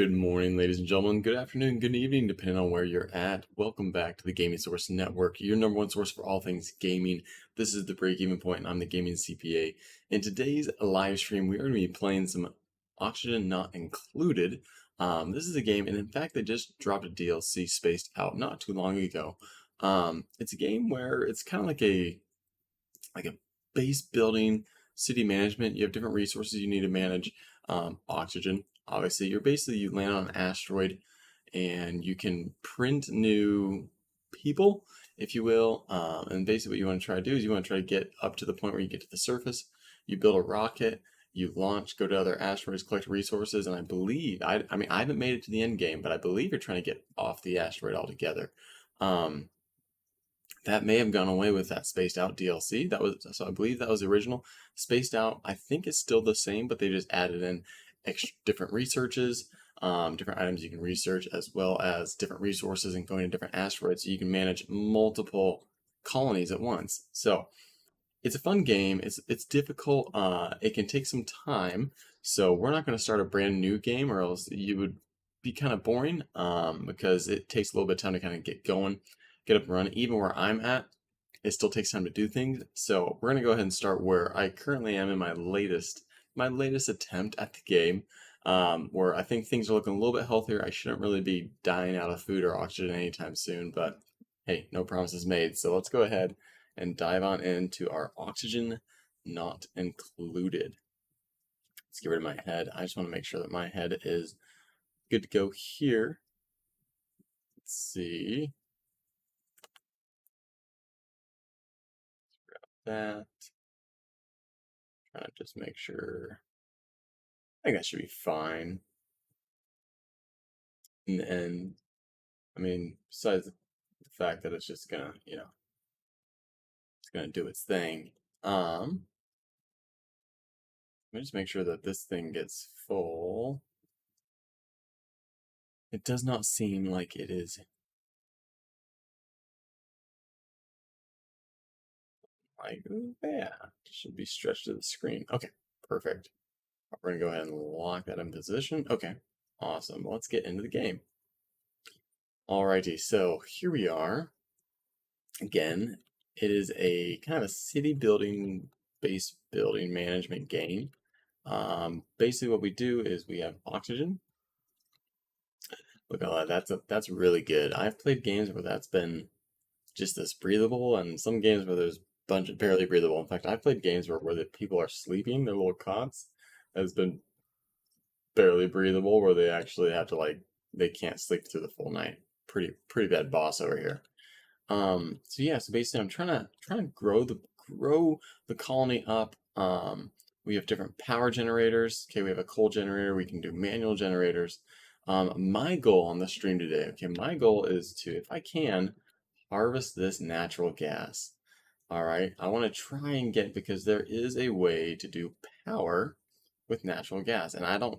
Good morning, ladies and gentlemen. Good afternoon, good evening, depending on where you're at. Welcome back to the Gaming Source Network, your number one source for all things gaming. This is the Break-Even Point, and I'm the Gaming CPA. In today's live stream, we are going to be playing some Oxygen Not Included. This is a game, and in fact, they just dropped a DLC Spaced Out not too long ago. It's a game where it's kind of like a base building, city management. You have different resources you need to manage. Oxygen, obviously, you land on an asteroid, and you can print new people, if you will. And basically, what you want to try to do is you want to try to get up to the point where you get to the surface. You build a rocket. You launch, go to other asteroids, collect resources, and I believe I haven't made it to the end game, but I believe you're trying to get off the asteroid altogether. That may have gone away with that Spaced Out DLC. So I believe that was the original. Spaced Out, I think it's still the same, but they just added in different researches, different items you can research, as well as different resources and going to different asteroids, so you can manage multiple colonies at once. So it's a fun game. It's difficult. It can take some time. So we're not going to start a brand new game, or else you would be kind of boring. Because it takes a little bit of time to kind of get going, get up and running. Even where I'm at, it still takes time to do things. So we're gonna go ahead and start where I currently am in my latest attempt at the game, where I think things are looking a little bit healthier. I shouldn't really be dying out of food or oxygen anytime soon, but hey, no promises made. So let's go ahead and dive on into our Oxygen Not Included. Let's get rid of my head. I just want to make sure that my head is good to go here. Let's see. That. Trying to just make sure. I think that should be fine. And I mean, besides the fact that it's just gonna, it's gonna do its thing. Let me just make sure that this thing gets full. It does not seem like it is. Like, yeah, it should be stretched to the screen. Okay, perfect. We're gonna go ahead and lock that in position. Okay, awesome. Let's get into the game. Alrighty, so here we are. Again, it is a kind of a city building, base building management game. Basically what we do is we have oxygen. Look at that, that's really good. I've played games where that's been just this breathable, and some games where there's a bunch of barely breathable. In fact, I've played games where the people are sleeping, their little cots, has been barely breathable, where they actually have to they can't sleep through the full night. Pretty bad boss over here. So yeah, so basically I'm trying to grow the colony up. We have different power generators. Okay, we have a coal generator, we can do manual generators. My goal on the stream today, okay, my goal is to, if I can, harvest this natural gas. All right, I want to try and get, because there is a way to do power with natural gas, and I don't,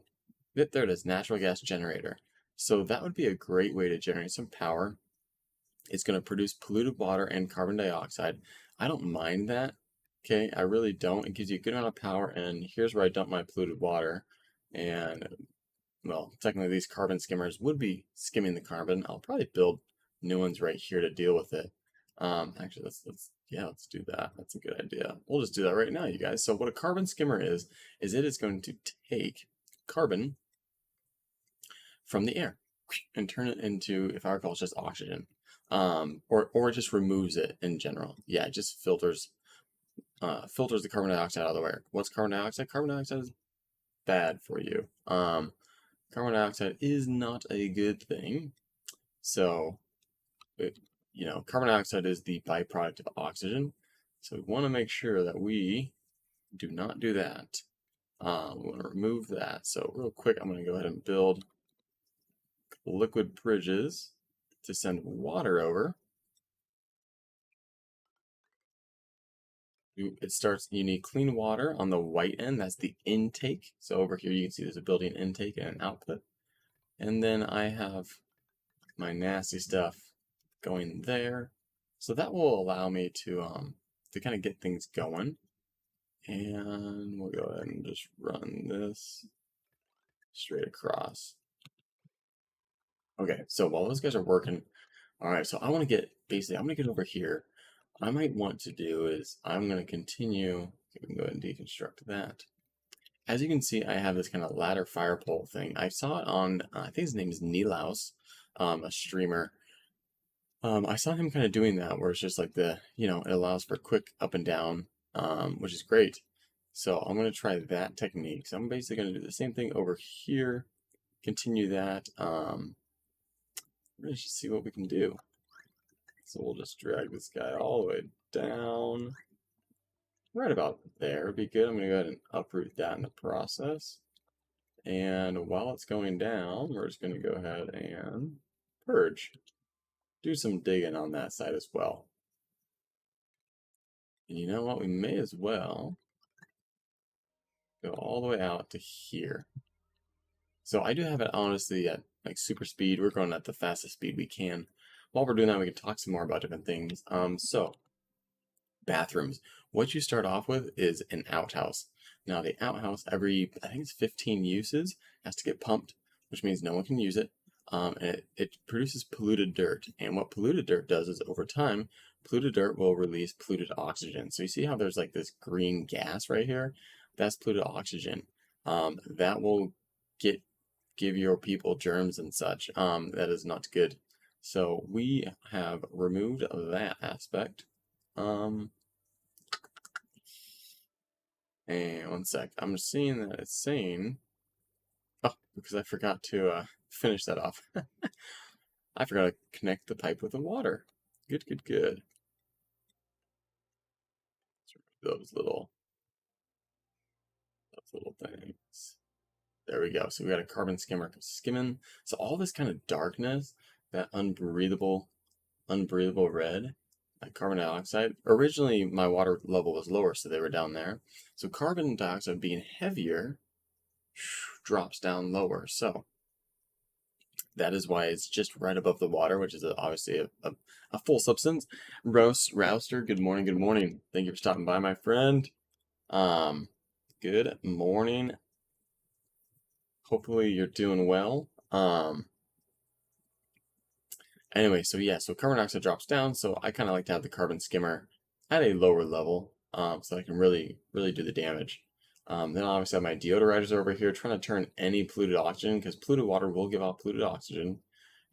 there it is, natural gas generator. So that would be a great way to generate some power. It's going to produce polluted water and carbon dioxide. I don't mind that. Okay, I really don't. It gives you a good amount of power, and here's where I dump my polluted water. And, well, technically these carbon skimmers would be skimming the carbon. I'll probably build new ones right here to deal with it. Actually, let's do that. That's a good idea. We'll just do that right now, you guys. So what a carbon skimmer is it is going to take carbon from the air and turn it into, if I recall, it's just oxygen. Or it just removes it in general. Yeah, it just filters the carbon dioxide out of the air. What's carbon dioxide? Carbon dioxide is bad for you. Carbon dioxide is not a good thing. So, carbon dioxide is the byproduct of oxygen. So we want to make sure that we do not do that. We want to remove that. So real quick, I'm going to go ahead and build liquid bridges to send water over. You need clean water on the white end, that's the intake. So over here you can see there's a built-in intake and an output. And then I have my nasty stuff going there. So that will allow me to kind of get things going. And we'll go ahead and just run this straight across. Okay, so while those guys are working, all right, so I want to get, basically, I'm going to get over here. What I might want to do is I'm going to continue, okay, we can go ahead and deconstruct that. As you can see, I have this kind of ladder fire pole thing. I saw it on, I think his name is Nilaus, a streamer. I saw him kind of doing that, where it's just like it allows for quick up and down, which is great. So I'm going to try that technique. So I'm basically going to do the same thing over here, continue that. Let's just see what we can do. So we'll just drag this guy all the way down. Right about there would be good. I'm going to go ahead and uproot that in the process. And while it's going down, we're just going to go ahead and purge. Do some digging on that side as well. And you know what? We may as well go all the way out to here. So I do have it honestly at like super speed. We're going at the fastest speed we can. While we're doing that, we can talk some more about different things. So bathrooms. What you start off with is an outhouse. Now the outhouse, I think it's 15 uses, has to get pumped, which means no one can use it. And it produces polluted dirt. And what polluted dirt does is over time, polluted dirt will release polluted oxygen. So you see how there's like this green gas right here? That's polluted oxygen. That will give your people germs and such. That is not good. So we have removed that aspect. And one sec, I'm seeing that it's saying, oh, because I forgot to finish that off. I forgot to connect the pipe with the water. Good, good, good. Those little things. There we go. So we got a carbon skimmer skimming. So all this kind of darkness, that unbreathable red, like carbon dioxide. Originally, my water level was lower, so they were down there. So carbon dioxide being heavier drops down lower. So that is why it's just right above the water, which is obviously a full substance. Rouster, good morning, good morning. Thank you for stopping by, my friend. Good morning. Hopefully you're doing well. Anyway, so yeah, so carbon dioxide drops down, so I kind of like to have the carbon skimmer at a lower level, so I can really do the damage. Then I obviously have my deodorizers over here, trying to turn any polluted oxygen, because polluted water will give out polluted oxygen.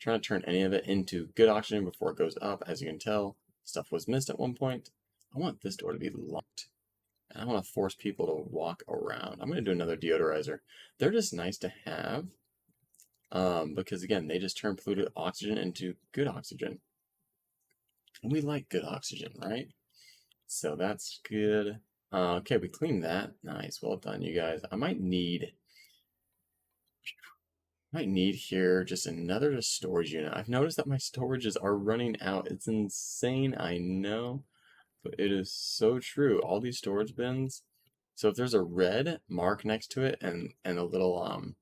Trying to turn any of it into good oxygen before it goes up. As you can tell, stuff was missed at one point. I want this door to be locked. And I want to force people to walk around. I'm going to do another deodorizer. They're just nice to have. Because again, they just turn polluted oxygen into good oxygen. And we like good oxygen, right? So that's good. Okay, we cleaned that. Nice, well done, you guys. I might need here just another storage unit. I've noticed that my storages are running out. It's insane, I know, but it is so true. All these storage bins. So if there's a red mark next to it and a little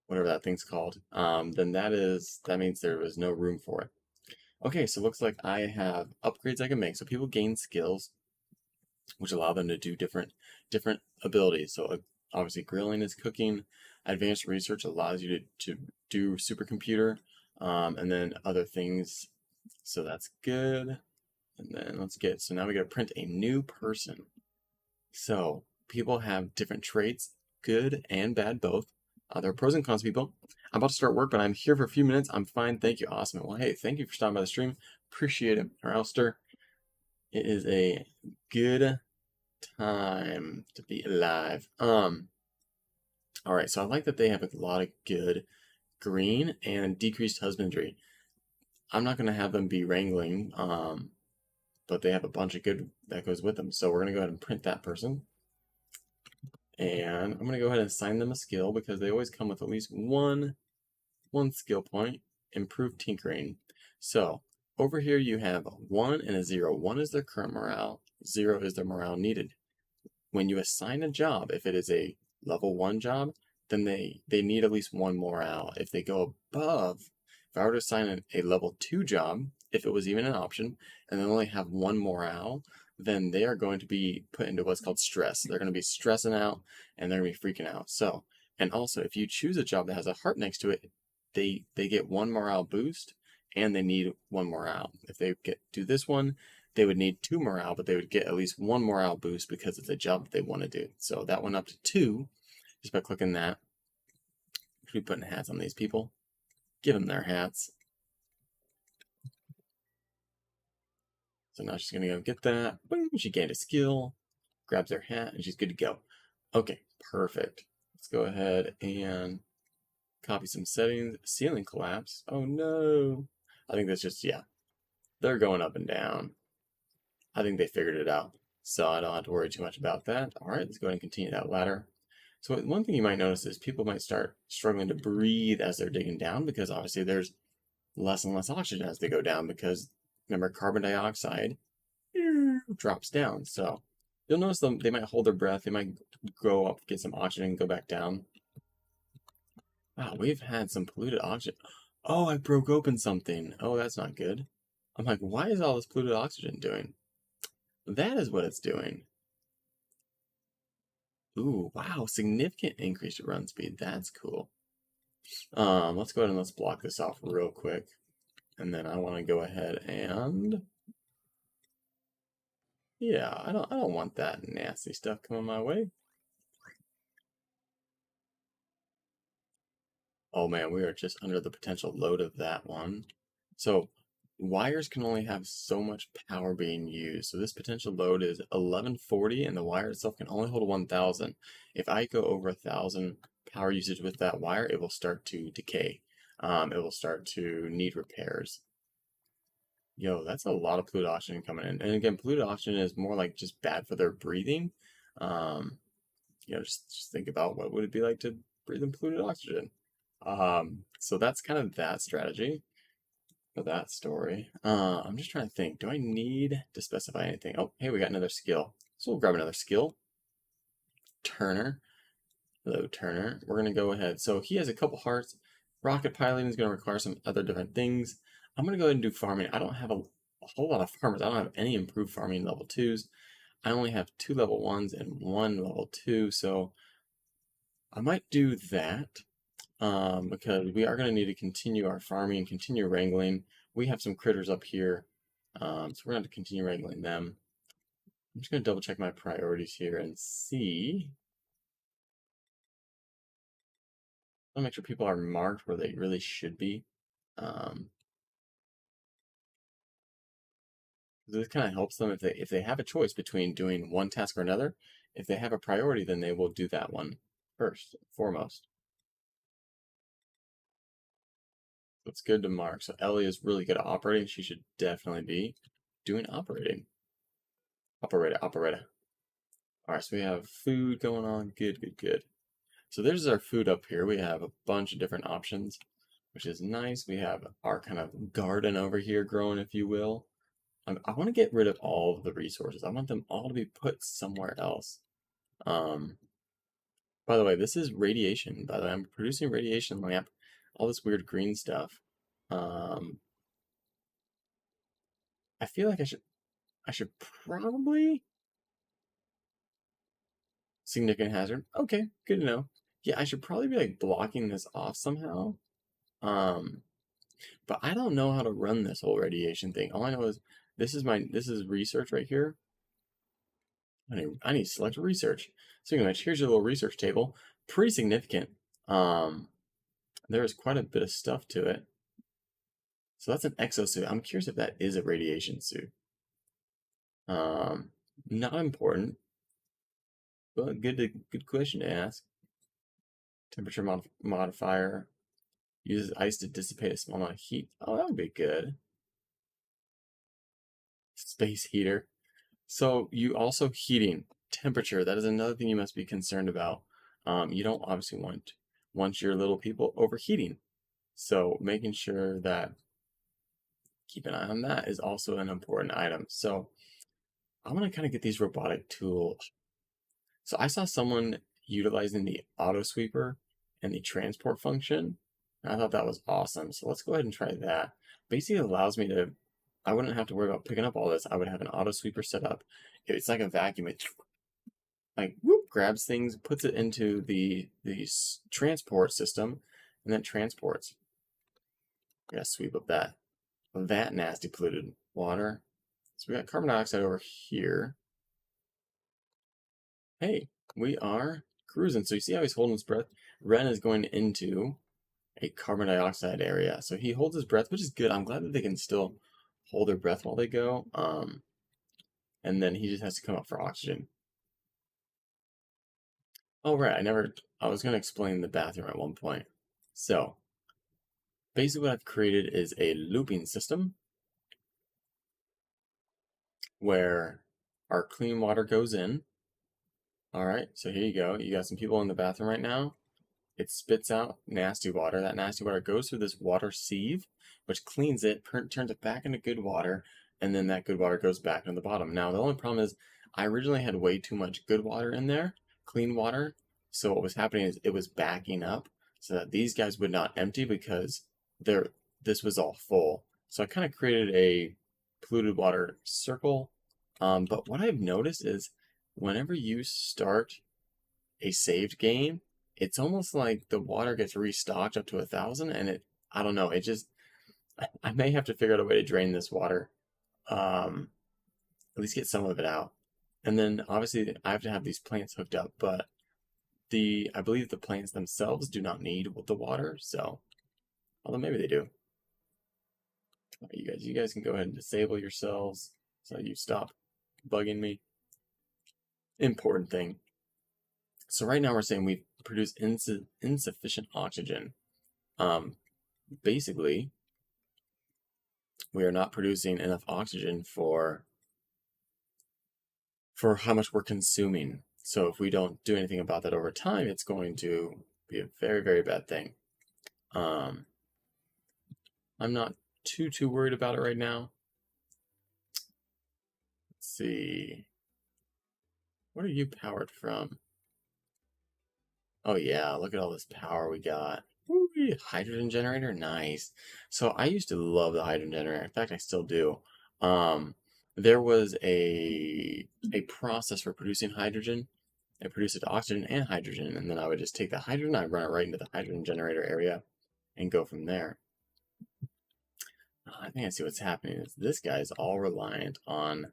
whatever that thing's called, then that means there was no room for it. Okay, so it looks like I have upgrades I can make. So people gain skills, which allow them to do different abilities. So obviously grilling is cooking. Advanced research allows you to do supercomputer, and then other things. So that's good. And then so now we gotta print a new person. So people have different traits, good and bad both. There are pros and cons, people. I'm about to start work, but I'm here for a few minutes. I'm fine. Thank you. Awesome. Well, hey, thank you for stopping by the stream. Appreciate it. Rouster. It is a good time to be alive. All right, so I like that they have a lot of good green and decreased husbandry. I'm not gonna have them be wrangling, but they have a bunch of good that goes with them. So we're gonna go ahead and print that person. And I'm gonna go ahead and assign them a skill because they always come with at least one skill point. Improved tinkering. So over here you have 1 and a 0. 1 is their current morale, 0 is their morale needed. When you assign a job, if it is a level 1 job, then they need at least 1 morale. If they go above, if I were to assign a level 2 job, if it was even an option, and they only have 1 morale, then they are going to be put into what's called stress. They're going to be stressing out, and they're going to be freaking out. So, and also, if you choose a job that has a heart next to it, they get one morale boost, and they need one morale. If they do this one, they would need 2 morale, but they would get at least 1 morale boost because it's a job that they want to do. So that went up to 2 just by clicking that. Should be putting hats on these people. Give them their hats. So now she's going to go get that. Boom, she gained a skill. Grabs her hat, and she's good to go. Okay, perfect. Let's go ahead and copy some settings. Ceiling collapse. Oh no. I think that's just, yeah. They're going up and down. I think they figured it out. So I don't have to worry too much about that. All right, let's go ahead and continue that ladder. So one thing you might notice is people might start struggling to breathe as they're digging down because obviously there's less and less oxygen as they go down because remember carbon dioxide drops down. So you'll notice them, they might hold their breath, they might go up, get some oxygen, and go back down. Wow, we've had some polluted oxygen. Oh, I broke open something. Oh, that's not good. I'm like, why is all this polluted oxygen doing? That is what it's doing. Ooh, wow, significant increase to run speed. That's cool. Let's go ahead and let's block this off real quick. And then I want to go ahead and yeah, I don't want that nasty stuff coming my way. Oh man, we are just under the potential load of that one. So wires can only have so much power being used. So this potential load is 1140 and the wire itself can only hold 1000. If I go over 1000 power usage with that wire, it will start to decay. It will start to need repairs. Yo, that's a lot of polluted oxygen coming in. And again, polluted oxygen is more like just bad for their breathing. Um, just think about what would it be like to breathe in polluted oxygen. So that's kind of that strategy for that story. I'm just trying to think. Do I need to specify anything? Oh, hey, we got another skill. So we'll grab another skill. Turner. Hello, Turner. We're going to go ahead. So he has a couple hearts. Rocket piloting is going to require some other different things. I'm going to go ahead and do farming. I don't have a whole lot of farmers. I don't have any improved farming level 2s. I only have 2 level 1s and 1 level 2. So I might do that. Because we are going to need to continue our farming, continue wrangling. We have some critters up here, so we're going to continue wrangling them. I'm just going to double check my priorities here and see. I'll make sure people are marked where they really should be. This kind of helps them if they have a choice between doing one task or another. If they have a priority, then they will do that one first, foremost. It's good to mark. So Ellie is really good at operating. She should definitely be doing operating. Operator. All right, so we have food going on. Good. So there's our food up here. We have a bunch of different options, which is nice. We have our kind of garden over here growing, if you will. I want to get rid of all of the resources. I want them all to be put somewhere else. By the way, this is radiation. By the way, I'm producing radiation lamp, all this weird green stuff. I feel like I should probably significant hazard. Okay, good to know. Yeah, I should probably be like blocking this off somehow. Um, but I don't know how to run this whole radiation thing. All I know is this is research right here. I need to select research. So much. Here's your little research table. Pretty significant. There is quite a bit of stuff to it. So that's an exosuit. I'm curious if that is a radiation suit. Not important, but good question to ask. Temperature modifier uses ice to dissipate a small amount of heat. Oh, that would be good. Space heater. So you also heating temperature. That is another thing you must be concerned about. You don't obviously want your little people overheating. So making sure that keep an eye on that is also an important item. So I want to kind of get these robotic tools. So I saw someone utilizing the auto sweeper and the transport function. And I thought that was awesome. So let's go ahead and try that. Basically, it allows me to, I wouldn't have to worry about picking up all this. I would have an auto sweeper set up. It's like a vacuum. It like whoop, grabs things, puts it into the transport system, and then transports. We gotta sweep up that nasty polluted water. So we got carbon dioxide over here. Hey, we are cruising. So you see how he's holding his breath? Ren is going into a carbon dioxide area. So he holds his breath, which is good. I'm glad that they can still hold their breath while they go. And then he just has to come up for oxygen. Oh, right. I was going to explain the bathroom at one point. So basically what I've created is a looping system where our clean water goes in. All right. So here you go. You got some people in the bathroom right now. It spits out nasty water. That nasty water goes through this water sieve, which cleans it, turns it back into good water, and then that good water goes back to the bottom. Now, the only problem is I originally had way too much good water in there, clean water. So what was happening is it was backing up so that these guys would not empty because this was all full. So I kind of created a polluted water circle. But what I've noticed is whenever you start a saved game, it's almost like the water gets restocked up to 1,000, and I don't know, it just, I may have to figure out a way to drain this water, at least get some of it out. And then obviously I have to have these plants hooked up, but I believe the plants themselves do not need the water, so, although maybe they do. You guys can go ahead and disable yourselves so you stop bugging me. Important thing. So right now we're saying we've produced insufficient oxygen. Basically, we are not producing enough oxygen for how much we're consuming. So if we don't do anything about that over time, it's going to be a very, very bad thing. I'm not too worried about it right now. Let's see. What are you powered from? Oh yeah, look at all this power we got. Woo-wee, hydrogen generator, nice. So I used to love the hydrogen generator. In fact, I still do. There was a process for producing hydrogen. I produced it oxygen and hydrogen, and then I would just take the hydrogen, I'd run it right into the hydrogen generator area, and go from there. I think I see what's happening is this guy is all reliant on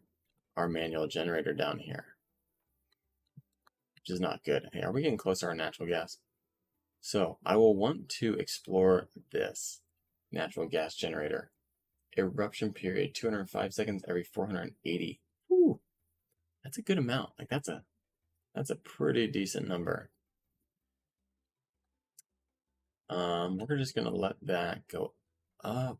our manual generator down here, which is not good. Hey, are we getting close to our natural gas? So I will want to explore this natural gas generator. Eruption period, 205 seconds every 480. Ooh, that's a good amount. Like that's a pretty decent number. We're just gonna let that go up.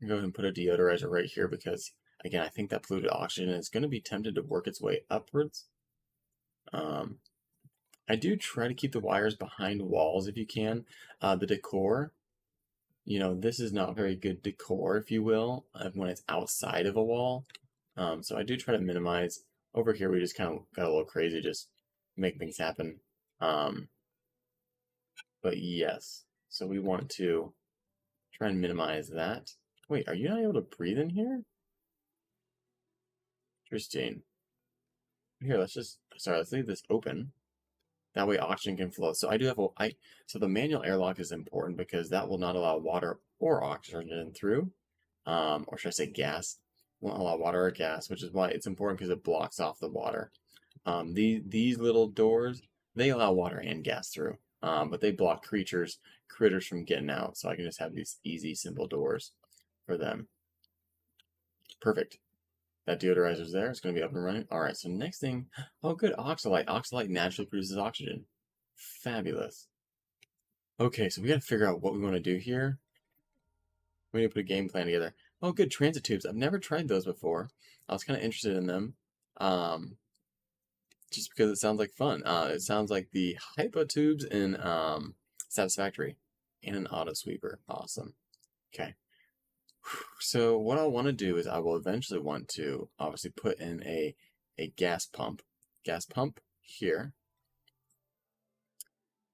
Go ahead and put a deodorizer right here because again, I think that polluted oxygen is gonna be tempted to work its way upwards. I do try to keep the wires behind walls if you can. The decor, this is not very good decor, if you will, when it's outside of a wall. So I do try to minimize. Over here, we just kind of got a little crazy, just make things happen. But yes, so we want to try and minimize that. Wait, are you not able to breathe in here? Interesting. Here, let's leave this open. That way oxygen can flow. So I do have so the manual airlock is important because that will not allow water or oxygen through, or should I say gas? Won't allow water or gas, which is why it's important because it blocks off the water. These little doors, they allow water and gas through, but they block critters from getting out. So I can just have these easy, simple doors for them. Perfect. That deodorizer's there. It's going to be up and running. All right, so next thing, oh, good, oxalate. Oxalate naturally produces oxygen. Fabulous. Okay, so we got to figure out what we want to do here. We need to put a game plan together. Oh, good, transit tubes. I've never tried those before. I was kind of interested in them, just because it sounds like fun. It sounds like the hypo tubes in Satisfactory and an auto sweeper. Awesome. Okay. So what I want to do is I will eventually want to obviously put in a gas pump. Gas pump here.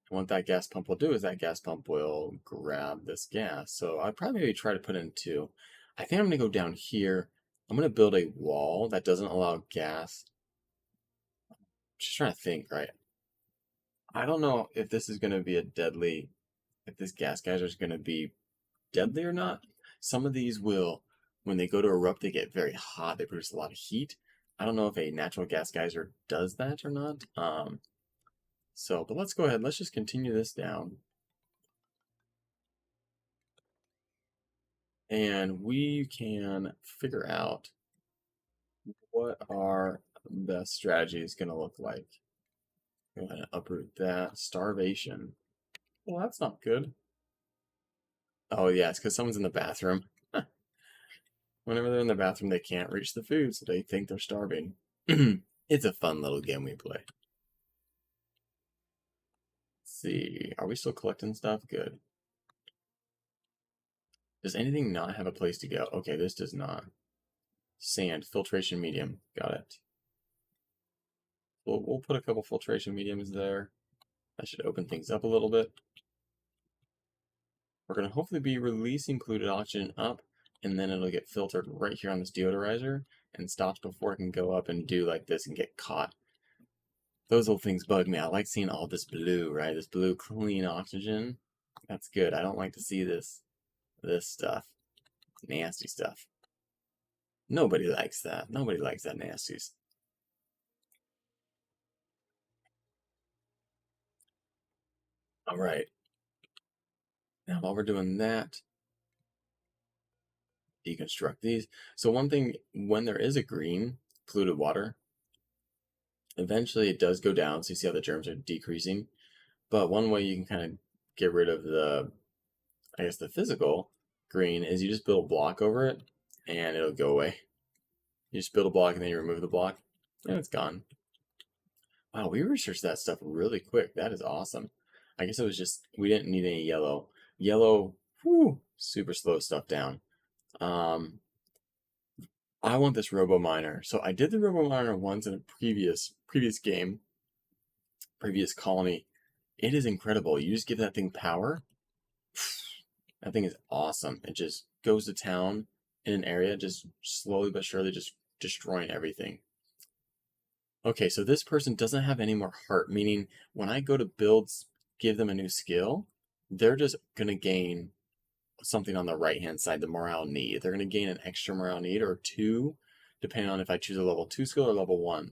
And what that gas pump will do is that gas pump will grab this gas. So I'd probably maybe try to put in two. I think I'm going to go down here. I'm going to build a wall that doesn't allow gas. Just trying to think, right? I don't know if this is going to be if this gas geyser is going to be deadly or not. Some of these will, when they go to erupt, they get very hot. They produce a lot of heat. I don't know if a natural gas geyser does that or not. But let's go ahead. Let's just continue this down. And we can figure out what our best strategy is going to look like. Go ahead and uproot that. Starvation. Well, that's not good. Oh, yeah, it's because someone's in the bathroom. Whenever they're in the bathroom, they can't reach the food, so they think they're starving. It's a fun little game we play. Let's see. Are we still collecting stuff? Good. Does anything not have a place to go? Okay, this does not. Sand. Filtration medium. Got it. We'll put a couple filtration mediums there. That should open things up a little bit. We're going to hopefully be releasing polluted oxygen up, and then it'll get filtered right here on this deodorizer and stops before it can go up and do like this and get caught. Those little things bug me. I like seeing all this blue, right? This blue clean oxygen. That's good. I don't like to see this stuff. Nasty stuff. Nobody likes that. Nobody likes that nasties. All right. Now while we're doing that, deconstruct these. So one thing, when there is a green polluted water, eventually it does go down. So you see how the germs are decreasing. But one way you can kind of get rid of the, I guess, the physical green is you just build a block over it and it'll go away. You just build a block and then you remove the block and it's gone. Wow, we researched that stuff really quick. That is awesome. I guess it was just, we didn't need any yellow. Yellow, whew, super slow stuff down. I want this Robo Miner. So I did the Robo Miner once in a previous game, previous colony. It is incredible. You just give that thing power. That thing is awesome. It just goes to town in an area, just slowly but surely just destroying everything. Okay, so this person doesn't have any more heart, meaning when I go to give them a new skill, they're just going to gain something on the right-hand side, the morale need. They're going to gain an extra morale need or two, depending on if I choose a level 2 skill or level 1.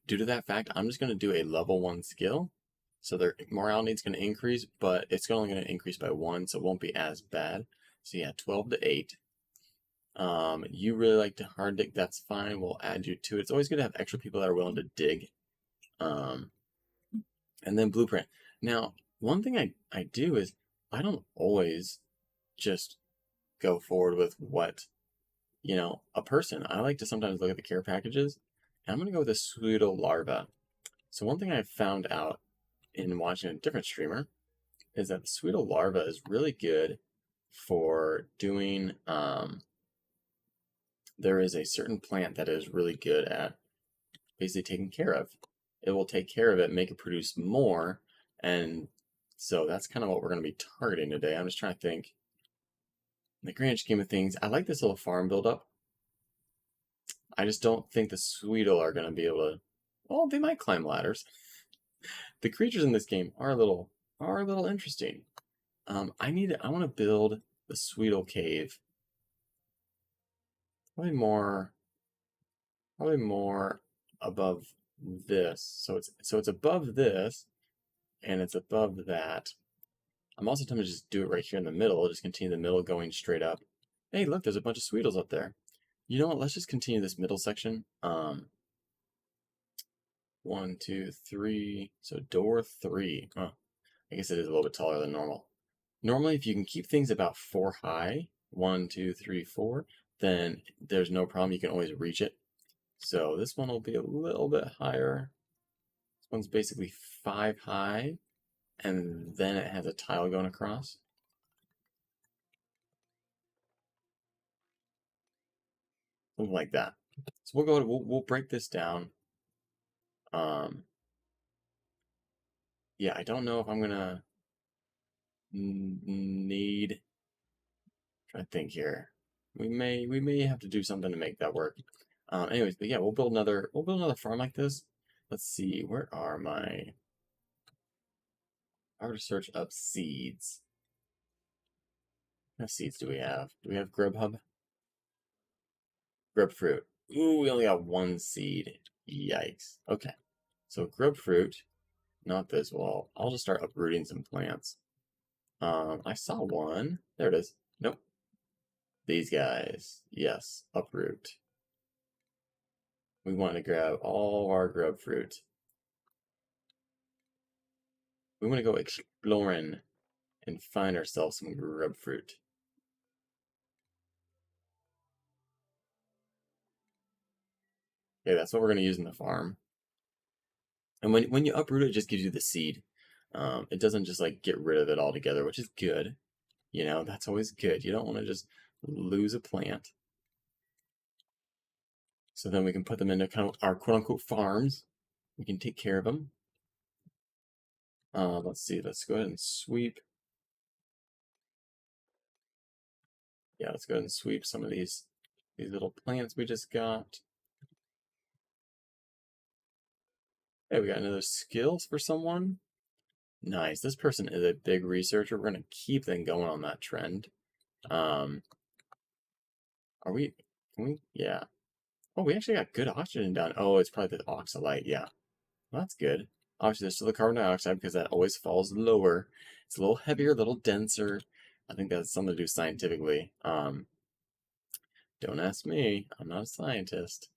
Due to that fact, I'm just going to do a level 1 skill. So their morale need's going to increase, but it's only going to increase by 1, so it won't be as bad. So yeah, 12 to 8. You really like to hard dig, that's fine. We'll add you to it. It's always good to have extra people that are willing to dig. And then blueprint. Now, one thing I do is I don't always just go forward with what, a person. I like to sometimes look at the care packages. And I'm going to go with a pseudo larva. So one thing I found out in watching a different streamer is that the pseudo larva is really good for doing, there is a certain plant that is really good at basically taking care of. It will take care of it, make it produce more, and so that's kind of what we're going to be targeting today. I'm just trying to think. In the grand scheme of things, I like this little farm buildup. I just don't think the Sweetle are going to be able to. Well, they might climb ladders. The creatures in this game are a little interesting. I want to build the Sweetle cave. Probably more above this. So it's above this, and it's above that. I'm also tempted to just do it right here in the middle. Just continue the middle going straight up. Hey, look, there's a bunch of Sweetles up there. You know what? Let's just continue this middle section. 1, 2, 3. So door 3. Oh, I guess it is a little bit taller than normal. Normally, if you can keep things about 4 high, 1, 2, 3, 4, then there's no problem. You can always reach it. So this one will be a little bit higher. This one's basically 5 high, and then it has a tile going across. Something like that. So we'll break this down. Yeah, I don't know if I'm gonna need. Try to think here. We may have to do something to make that work. Anyways, but yeah, we'll build another farm like this. Let's see, where are my? I were to search up seeds. What seeds do we have? Do we have Grubhub? Grubfruit. Ooh, we only got one seed. Yikes. Okay. So grubfruit, not this. Well, I'll just start uprooting some plants. I saw one. There it is. Nope. These guys. Yes, uproot. We want to grab all our grubfruit. We want to go exploring and find ourselves some grubfruit. Okay, that's what we're going to use in the farm. And when you uproot it, it just gives you the seed. It doesn't just like get rid of it altogether, which is good. You know, that's always good. You don't want to just lose a plant. So then we can put them into kind of our quote unquote farms. We can take care of them. Let's see. Let's go ahead and sweep. Yeah, let's go ahead and sweep some of these little plants we just got. Hey, we got another skills for someone. Nice. This person is a big researcher. We're gonna keep them going on that trend. Are we? Can we? Yeah. Oh, we actually got good oxygen down. Oh, it's probably the oxalite. Yeah, well, that's good. Obviously, there's still the carbon dioxide because that always falls lower. It's a little heavier, a little denser. I think that's something to do scientifically. Don't ask me. I'm not a scientist.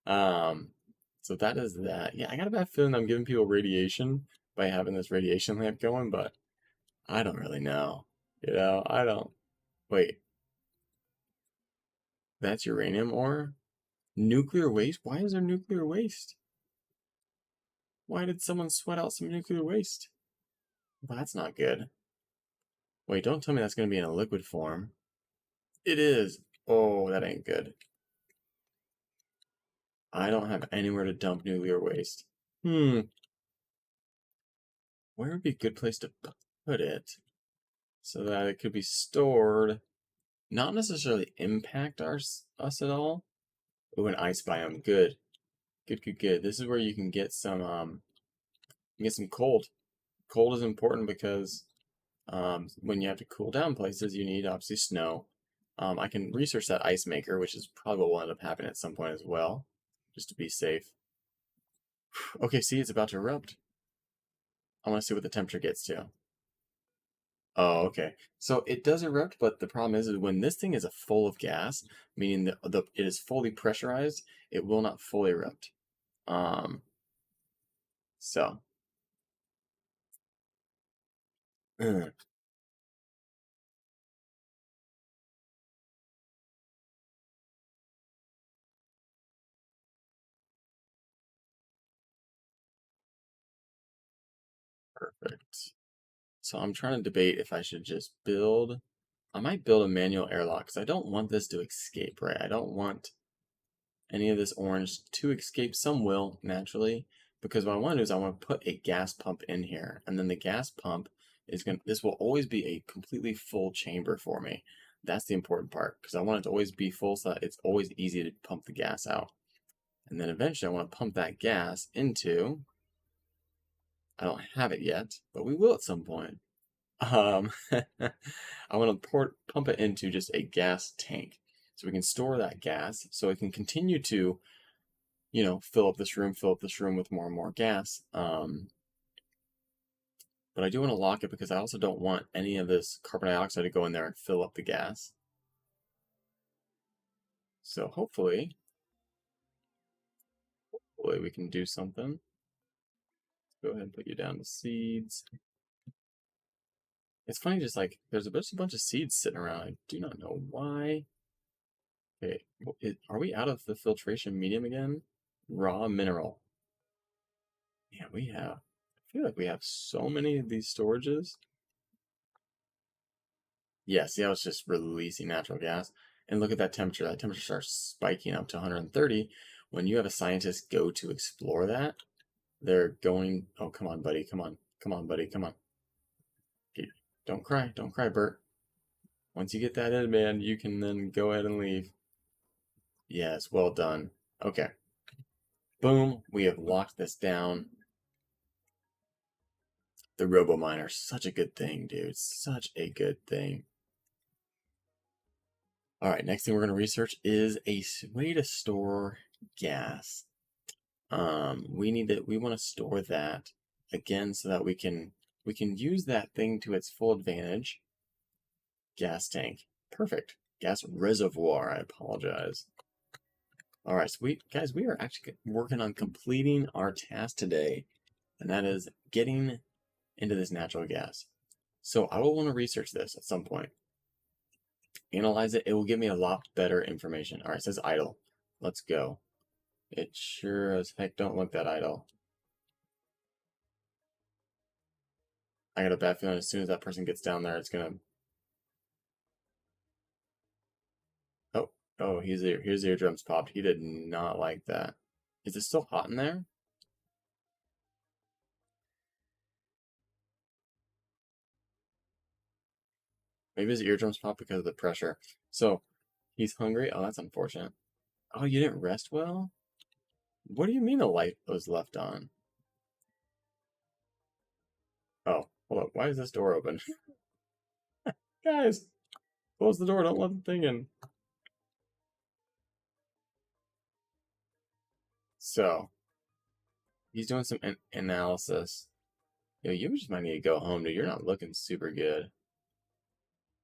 Um, so that is that. Yeah, I got a bad feeling I'm giving people radiation by having this radiation lamp going, but I don't really know. You know, I don't. Wait, that's uranium ore? Nuclear waste? Why is there nuclear waste? Why did someone sweat out some nuclear waste? Well, that's not good. Wait, don't tell me that's going to be in a liquid form. It is. Oh, that ain't good. I don't have anywhere to dump nuclear waste. Where would be a good place to put it so that it could be stored, not necessarily impact us at all? Oh, an ice biome. Good. Good, good, good. This is where you can get some cold. Cold is important because when you have to cool down places, you need obviously snow. I can research that ice maker, which is probably what will end up happening at some point as well, just to be safe. Okay, see, it's about to erupt. I want to see what the temperature gets to. Oh, okay. So it does erupt, but the problem is when this thing is full of gas, meaning it is fully pressurized, it will not fully erupt. Um, so perfect. So I'm trying to debate if I should just build. I might build a manual airlock because I don't want this to escape, right? I don't want any of this orange to escape. Some will, naturally, because what I want to do is I want to put a gas pump in here, and then the gas pump is going to, this will always be a completely full chamber for me. That's the important part, because I want it to always be full so that it's always easy to pump the gas out. And then eventually I want to pump that gas into, I don't have it yet, but we will at some point. I want to pump it into just a gas tank so we can store that gas so it can continue to, fill up this room, with more and more gas. But I do want to lock it because I also don't want any of this carbon dioxide to go in there and fill up the gas. So hopefully we can do something. Let's go ahead and put you down to seeds. It's funny, just like there's a bunch of seeds sitting around. I do not know why. Okay, are we out of the filtration medium again? Raw mineral. Yeah, we have. I feel like we have so many of these storages. Yeah, see how it's just releasing natural gas? And look at that temperature. That temperature starts spiking up to 130. When you have a scientist go to explore that, they're going, oh, come on, buddy, come on. Come on, buddy, come on. Don't cry, don't cry, Bert. Once you get that in, man, you can then go ahead and leave. Yes, well done. Okay. Boom, we have locked this down. The robo miner, such a good thing, dude. Such a good thing. All right, next thing we're going to research is a way to store gas. We want to store that again so that we can use that thing to its full advantage. Gas tank. Perfect. Gas reservoir, I apologize. All right, sweet. Guys, we are actually working on completing our task today, and that is getting into this natural gas. So I will want to research this at some point. Analyze it. It will give me a lot better information. All right, it says idle. Let's go. It sure as heck don't look that idle. I got a bad feeling as soon as that person gets down there, it's gonna... Oh, oh, his eardrums popped. He did not like that. Is it still hot in there? Maybe his eardrums popped because of the pressure. So, he's hungry? Oh, that's unfortunate. Oh, you didn't rest well? What do you mean a light was left on? Oh, hold up. Why is this door open? Guys, close the door. Don't let the thing in. So, he's doing some analysis. Yo, you just might need to go home, dude. You're not looking super good.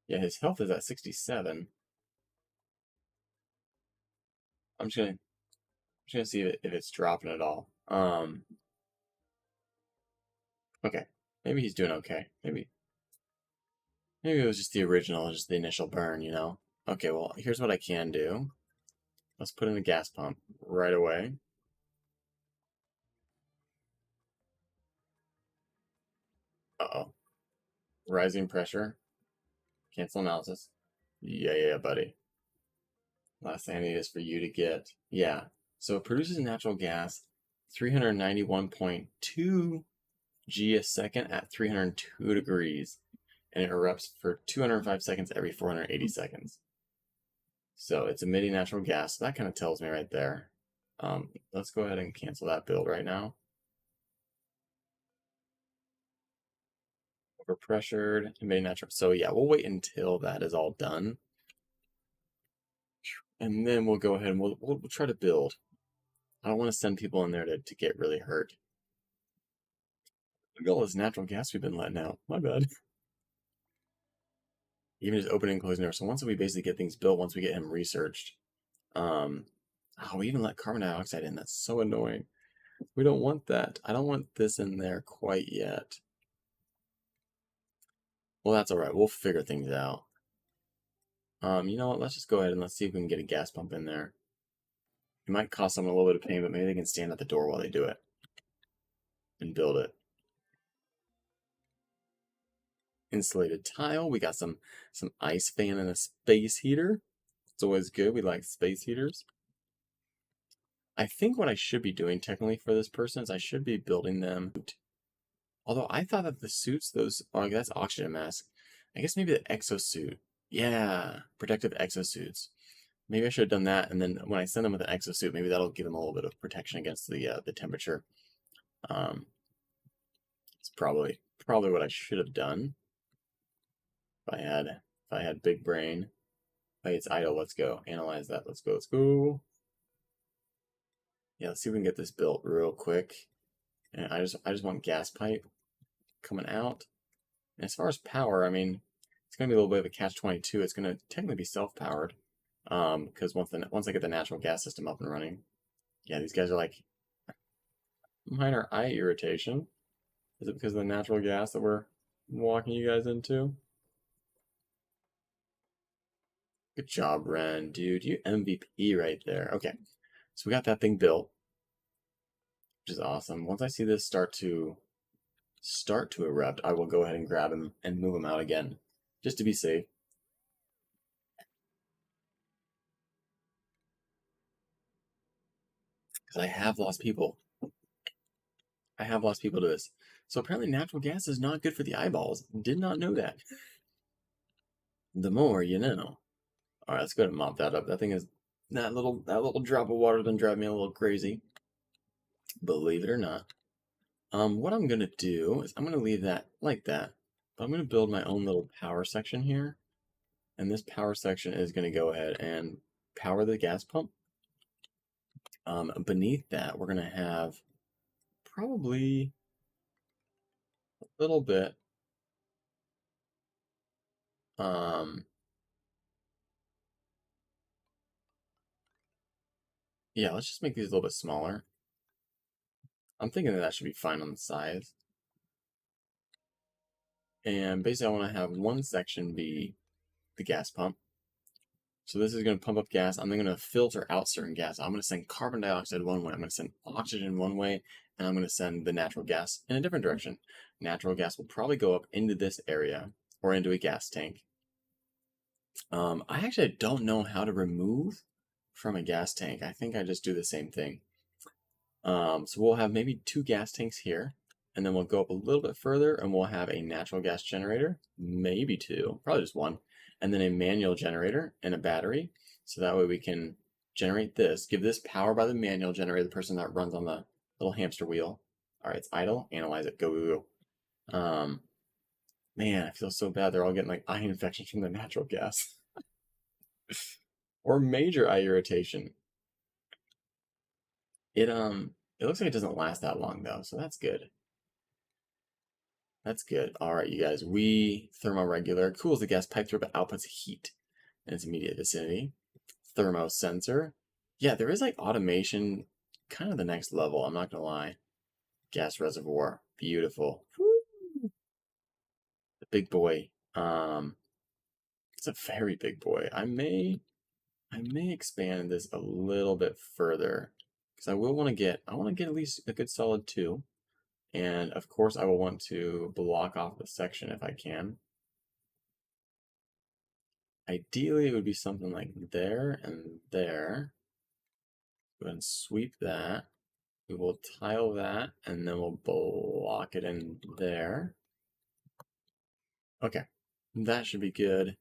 Yeah, his health is at 67. I'm just gonna see if it's dropping at all. Okay. Maybe he's doing okay. Maybe it was just the original, just the initial burn, you know? Okay, well, here's what I can do. Let's put in a gas pump right away. Uh-oh. Rising pressure. Cancel analysis. Yeah, buddy. Last thing I need is for you to get. Yeah. So it produces natural gas 391.2 G a second at 302 degrees. And it erupts for 205 seconds every 480 seconds. So it's emitting natural gas. So that kind of tells me right there. Let's go ahead and cancel that build right now. Overpressured, emitting natural. So yeah, we'll wait until that is all done. And then we'll go ahead and we'll try to build. I don't want to send people in there to get really hurt. Look at all this natural gas we've been letting out. My bad. Even just opening and closing doors. So once we basically get things built, once we get him researched, oh, we even let carbon dioxide in. That's so annoying. We don't want that. I don't want this in there quite yet. Well, that's all right. We'll figure things out. You know what? Let's just go ahead and let's see if we can get a gas pump in there. It might cost them a little bit of pain, but maybe they can stand at the door while they do it and build it. Insulated tile. We got some ice fan and a space heater. It's always good. We like space heaters. I think what I should be doing technically for this person is I should be building them. Although I thought that the suits, that's oxygen mask. I guess maybe the exosuit. Yeah, protective exosuits. Maybe I should have done that, and then when I send them with an exosuit, maybe that'll give them a little bit of protection against the temperature. It's probably what I should have done if I had big brain. Hey, it's idle. Let's go analyze that. Let's go. Yeah, let's see if we can get this built real quick. And I just want gas pipe coming out. And as far as power, I mean, it's gonna be a little bit of a catch-22. It's gonna technically be self-powered, because once I get the natural gas system up and running, yeah, these guys are like minor eye irritation. Is it because of the natural gas that we're walking you guys into? Good job, Ren, dude. You MVP right there. Okay, so we got that thing built, which is awesome. Once I see this start to erupt, I will go ahead and grab him and move him out again, just to be safe. Because I have lost people. I have lost people to this. So apparently natural gas is not good for the eyeballs. Did not know that. The more you know. Alright, let's go ahead and mop that up. That little drop of water has been driving me a little crazy. Believe it or not. What I'm gonna do is I'm gonna leave that like that. But I'm gonna build my own little power section here. And this power section is going to go ahead and power the gas pump. Beneath that, we're going to have probably a little bit. Yeah, let's just make these a little bit smaller. I'm thinking that should be fine on the size. And basically, I want to have one section be the gas pump. So this is going to pump up gas. I'm then going to filter out certain gas. I'm going to send carbon dioxide one way. I'm going to send oxygen one way. And I'm going to send the natural gas in a different direction. Natural gas will probably go up into this area or into a gas tank. I actually don't know how to remove from a gas tank. I think I just do the same thing. So we'll have maybe 2 gas tanks here, and then we'll go up a little bit further and we'll have a natural gas generator, maybe 2, probably just 1, and then a manual generator and a battery. So that way we can generate this, give this power by the manual generator, the person that runs on the little hamster wheel. All right, it's idle, analyze it, go, go, go. Man, I feel so bad. They're all getting like eye infections from the natural gas. Or major eye irritation. It looks like it doesn't last that long though, so that's good. That's good. All right, you guys. We thermoregular cools the gas pipe through but outputs heat in its immediate vicinity. Thermosensor. Yeah, there is like automation, kind of the next level. I'm not gonna lie. Gas reservoir. Beautiful. Woo! The big boy. It's a very big boy. I may expand this a little bit further because I want to get at least a good solid 2. And of course, I will want to block off the section if I can. Ideally, it would be something like there and there. Go ahead and sweep that. We will tile that, and then we'll block it in there. Okay, that should be good.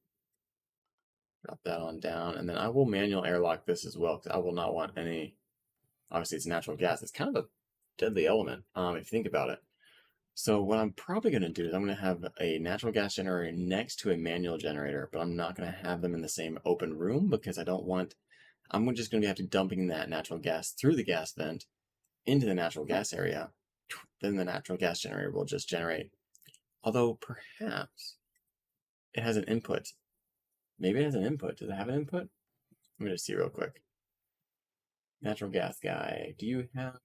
Drop that on down, and then I will manual airlock this as well, because I will not want any. Obviously, it's natural gas. It's kind of a deadly element, if you think about it. So what I'm probably going to do is I'm going to have a natural gas generator next to a manual generator, but I'm not going to have them in the same open room because I don't want, I'm just going to have to dumping that natural gas through the gas vent into the natural gas area. Then the natural gas generator will just generate. Although perhaps it has an input. Maybe it has an input. Does it have an input? Let me just see real quick. Natural gas guy, do you have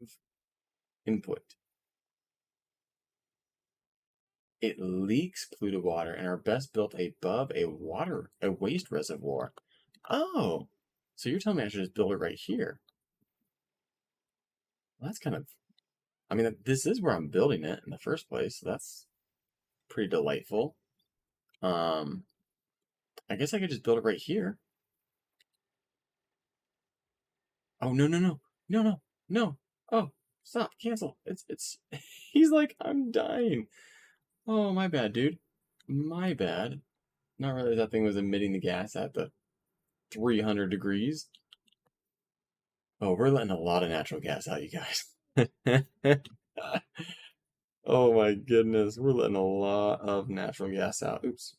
input? It leaks polluted water and are best built above a waste reservoir. Oh, so you're telling me I should just build it right here? Well, that's kind of, I mean, this is where I'm building it in the first place, so that's pretty delightful. I guess I could just build it right here. Oh, no, no, no, no, no, no. Oh, stop, cancel. He's like, I'm dying. Oh, my bad, dude. My bad. Not realize that thing was emitting the gas at the 300 degrees. Oh, we're letting a lot of natural gas out, you guys. Oh my goodness, we're letting a lot of natural gas out. Oops.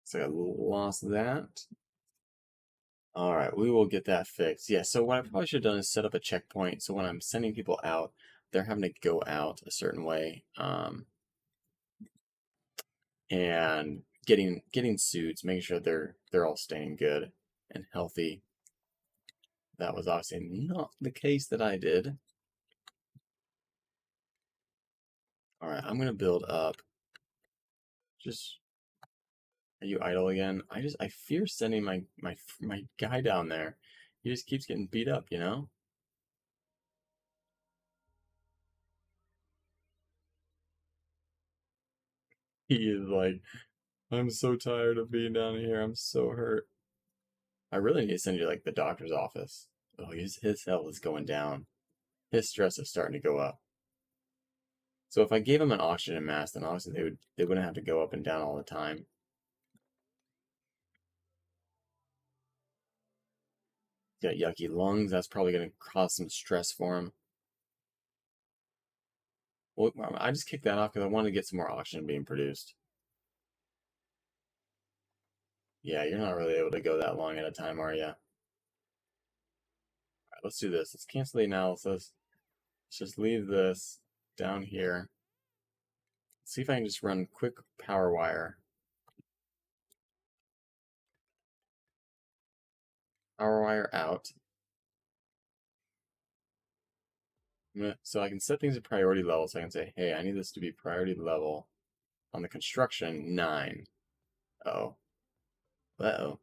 So I lost that. All right, we will get that fixed. Yeah, so what I probably should have done is set up a checkpoint. So when I'm sending people out, they're having to go out a certain way. And getting suits, making sure they're all staying good and healthy. That was obviously not the case that I did. All right, I'm gonna build up. Just, are you idle again? I fear sending my guy down there. He just keeps getting beat up, you know? He is like, I'm so tired of being down here. I'm so hurt. I really need to send you like the doctor's office. Oh, his health is going down. His stress is starting to go up. So if I gave him an oxygen mask, then obviously they wouldn't have to go up and down all the time. Got yucky lungs. That's probably going to cause some stress for him. Well, I just kicked that off because I wanted to get some more oxygen being produced. Yeah, you're not really able to go that long at a time, are you? All right, let's do this. Let's cancel the analysis. Let's just leave this down here. Let's see if I can just run quick power wire. Power wire out. So I can set things at priority level. So I can say, hey, I need this to be priority level on the construction 9. Oh. Uh-oh.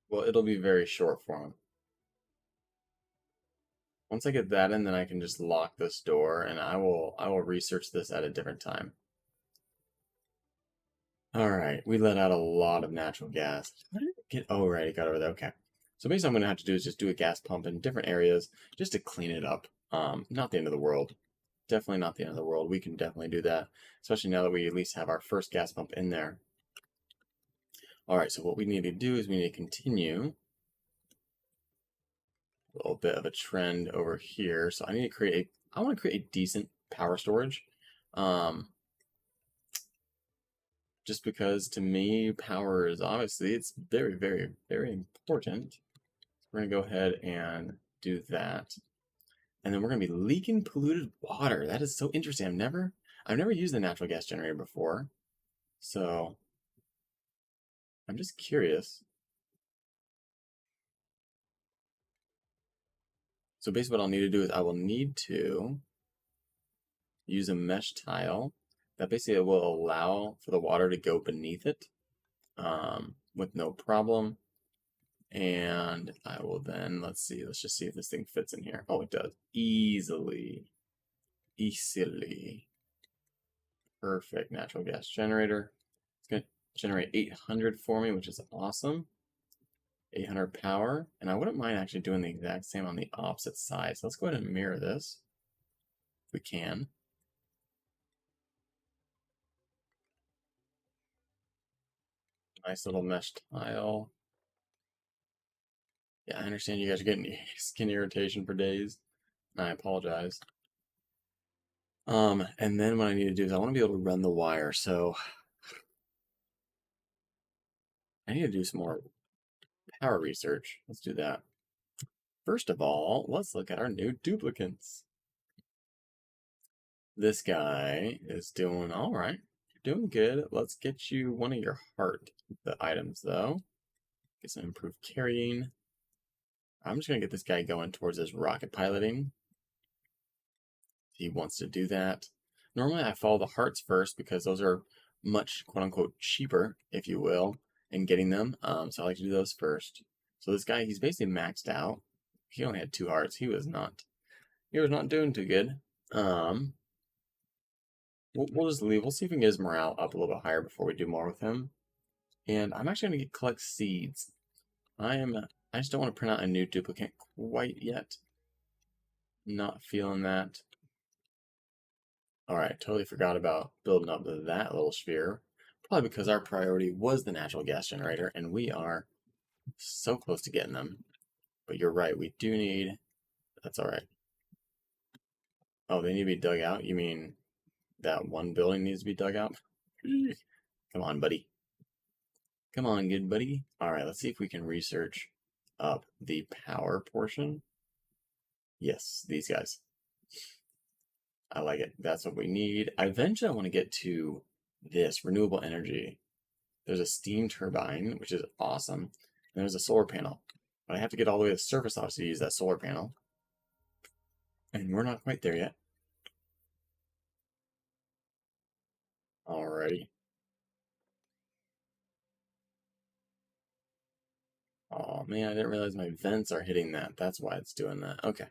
Well, it'll be very short for him. Once I get that in, then I can just lock this door, and I will research this at a different time. All right, we let out a lot of natural gas. How did it get? Oh, right, it got over there. Okay. So basically, I'm gonna have to do is just do a gas pump in different areas just to clean it up. Not the end of the world. Definitely not the end of the world. We can definitely do that, especially now that we at least have our first gas pump in there. All right, so what we need to do is we need to continue a little bit of a trend over here. So I need to create I want to create a decent power storage. Um, just because to me, power is obviously, it's very, very, very important. We're gonna go ahead and do that. And then we're gonna be leaking polluted water. That is so interesting. I've never used a natural gas generator before. So I'm just curious. So basically what I'll need to do is I will need to use a mesh tile that basically will allow for the water to go beneath it with no problem. And I will then, let's just see if this thing fits in here. Oh, it does. Easily. Easily. Perfect natural gas generator. It's going to generate 800 for me, which is awesome. 800 power. And I wouldn't mind actually doing the exact same on the opposite side. So let's go ahead and mirror this if we can. Nice little mesh tile. Yeah, I understand you guys are getting skin irritation for days. I apologize. And then what I need to do is I want to be able to run the wire. So I need to do some more power research. Let's do that. First of all, let's look at our new duplicants. This guy is doing all right. You're doing good. Let's get you one of your heart the items though. Get some improved carrying. I'm just gonna get this guy going towards his rocket piloting. He wants to do that. Normally I follow the hearts first because those are much quote unquote cheaper, if you will, in getting them. So I like to do those first. So this guy, he's basically maxed out. He only had 2 hearts. He was not doing too good. We'll just leave. We'll see if we can get his morale up a little bit higher before we do more with him. And I'm actually going to collect seeds. I just don't want to print out a new duplicate quite yet. Not feeling that. Alright, totally forgot about building up that little sphere. Probably because our priority was the natural gas generator, and we are so close to getting them. But you're right, we do need... That's alright. Oh, they need to be dug out? You mean that one building needs to be dug out? Come on, buddy. Come on, good buddy. Alright, let's see if we can research up the power portion. Yes, these guys. I like it. That's what we need. Eventually, I want to get to this renewable energy. There's a steam turbine, which is awesome. And there's a solar panel. But I have to get all the way to the surface, obviously, to use that solar panel. And we're not quite there yet. Alrighty. Oh man, I didn't realize my vents are hitting that. That's why it's doing that. Okay.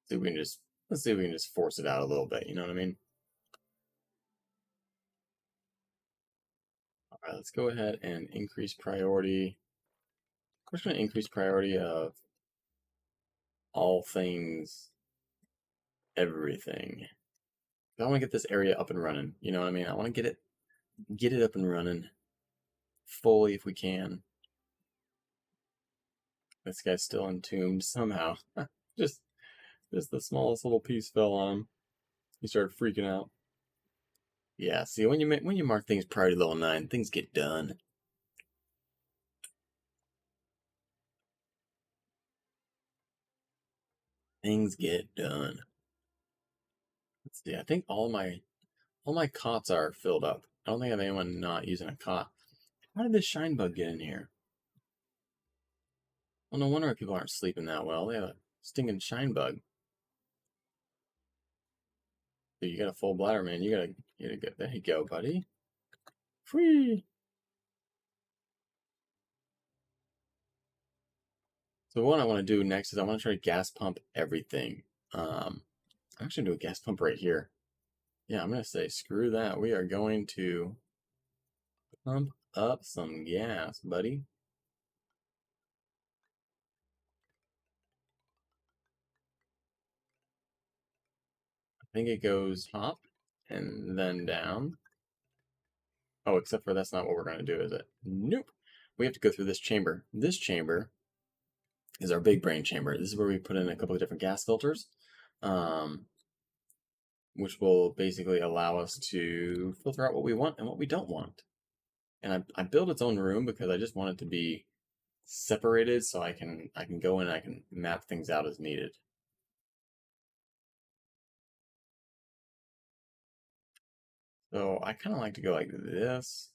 See if we can just let's see if we can just force it out a little bit, you know what I mean? Alright, let's go ahead and increase priority. We're just gonna increase priority of all things, everything. I want to get this area up and running. You know what I mean? I want to get it up and running fully if we can. This guy's still entombed somehow. just just the smallest little piece fell on him. He started freaking out. Yeah, see, when you mark things priority level 9, things get done. Things get done. Let's see. I think all my cots are filled up. I don't think I have anyone not using a cot. How did this shine bug get in here? Well, no wonder why people aren't sleeping that well. They have a stinking shine bug. So you got a full bladder, man. You gotta get. There you go, buddy. Free. So what I want to do next is I want to try to gas pump everything. I'm actually gonna do a gas pump right here. Yeah, I'm gonna say screw that. We are going to pump up some gas, buddy. I think it goes up and then down. Oh, except for that's not what we're gonna do, is it? Nope. We have to go through this chamber. This chamber is our big brain chamber. This is where we put in a couple of different gas filters, um, which will basically allow us to filter out what we want and what we don't want. And I built its own room because I just want it to be separated so I can go in and I can map things out as needed. So I kind of like to go like this.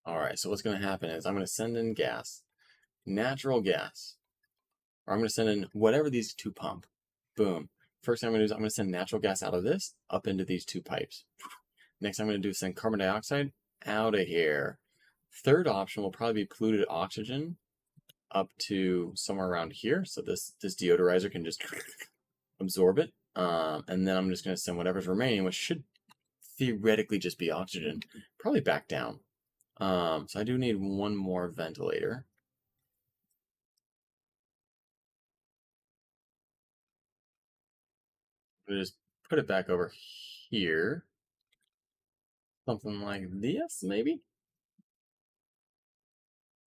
All right, so what's going to happen is I'm going to send in gas, natural gas, or I'm going to send in whatever these two pump. Boom. First thing I'm going to do is I'm going to send natural gas out of this up into these two pipes. Next thing I'm going to do is send carbon dioxide out of here. Third option will probably be polluted oxygen up to somewhere around here. So this deodorizer can just absorb it. And then I'm just going to send whatever's remaining, which should theoretically just be oxygen, probably back down. So I do need one more ventilator. I'm going to just put it back over here. Something like this, maybe?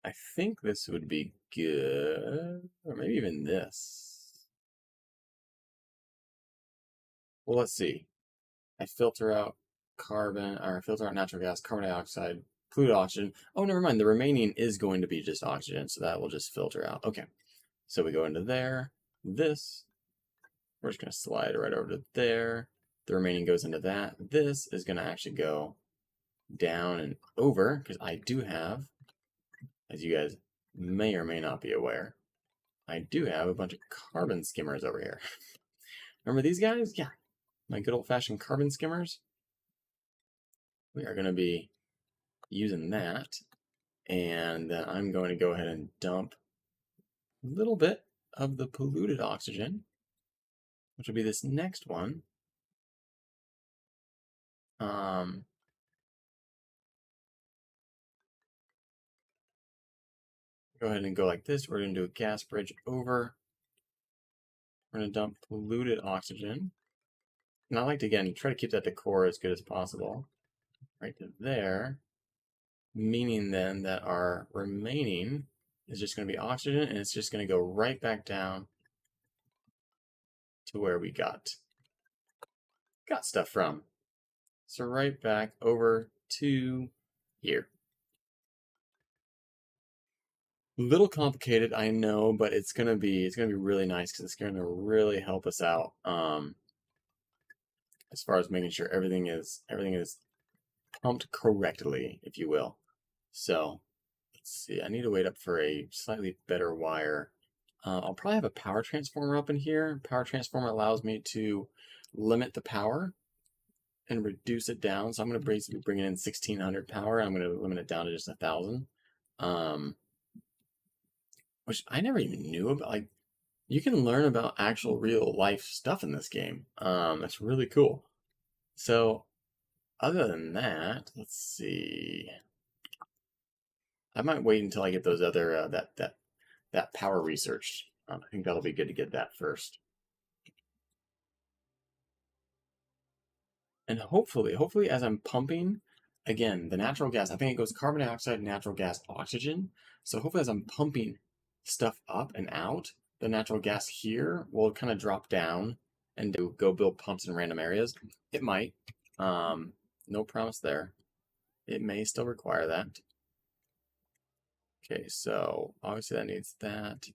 I think this would be good. Or maybe even this. Well, let's see. I filter out carbon, or I filter out natural gas, carbon dioxide, polluted oxygen. Oh, never mind. The remaining is going to be just oxygen, so that will just filter out. Okay. So we go into there. This. We're just going to slide right over to there. The remaining goes into that. This is going to actually go down and over, because I do have, as you guys may or may not be aware, I do have a bunch of carbon skimmers over here. Remember these guys? Yeah, my good old-fashioned carbon skimmers. We are going to be using that, and then I'm going to go ahead and dump a little bit of the polluted oxygen, which will be this next one. Go ahead and go like this. We're going to do a gas bridge over. We're going to dump polluted oxygen. And I like to, again, try to keep that decor as good as possible. Right to there. Meaning then that our remaining is just going to be oxygen, and it's just going to go right back down to where we got stuff from. So right back over to here. Little complicated, I know, but it's gonna be really nice because it's gonna really help us out as far as making sure everything is pumped correctly, if you will. So let's see. I need to wait up for a slightly better wire. I'll probably have a power transformer up in here. Power transformer allows me to limit the power and reduce it down. So I'm going to basically bring it in 1600 power. I'm going to limit it down to just 1000. Which I never even knew about. Like, you can learn about actual real life stuff in this game. That's really cool. So, other than that, let's see. I might wait until I get those other that power researched. I think that'll be good to get that first. And hopefully as I'm pumping, again, the natural gas, I think it goes carbon dioxide, natural gas, oxygen. So hopefully as I'm pumping stuff up and out, the natural gas here will kind of drop down and go build pumps in random areas. It might. No promise there. It may still require that. Okay, so obviously that needs that.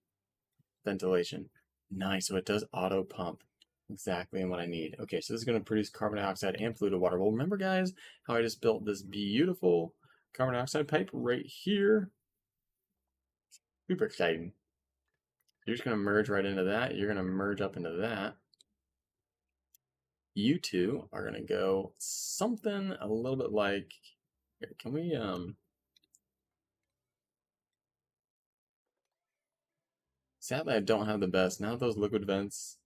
Ventilation. Nice, so it does auto pump. Exactly what I need. Okay, so this is going to produce carbon dioxide and polluted water. Well, remember, guys, how I just built this beautiful carbon dioxide pipe right here? Super exciting. You're just going to merge right into that. You're going to merge up into that. You two are going to go something a little bit like... Here, can we... Sadly, I don't have the best. Now those liquid vents...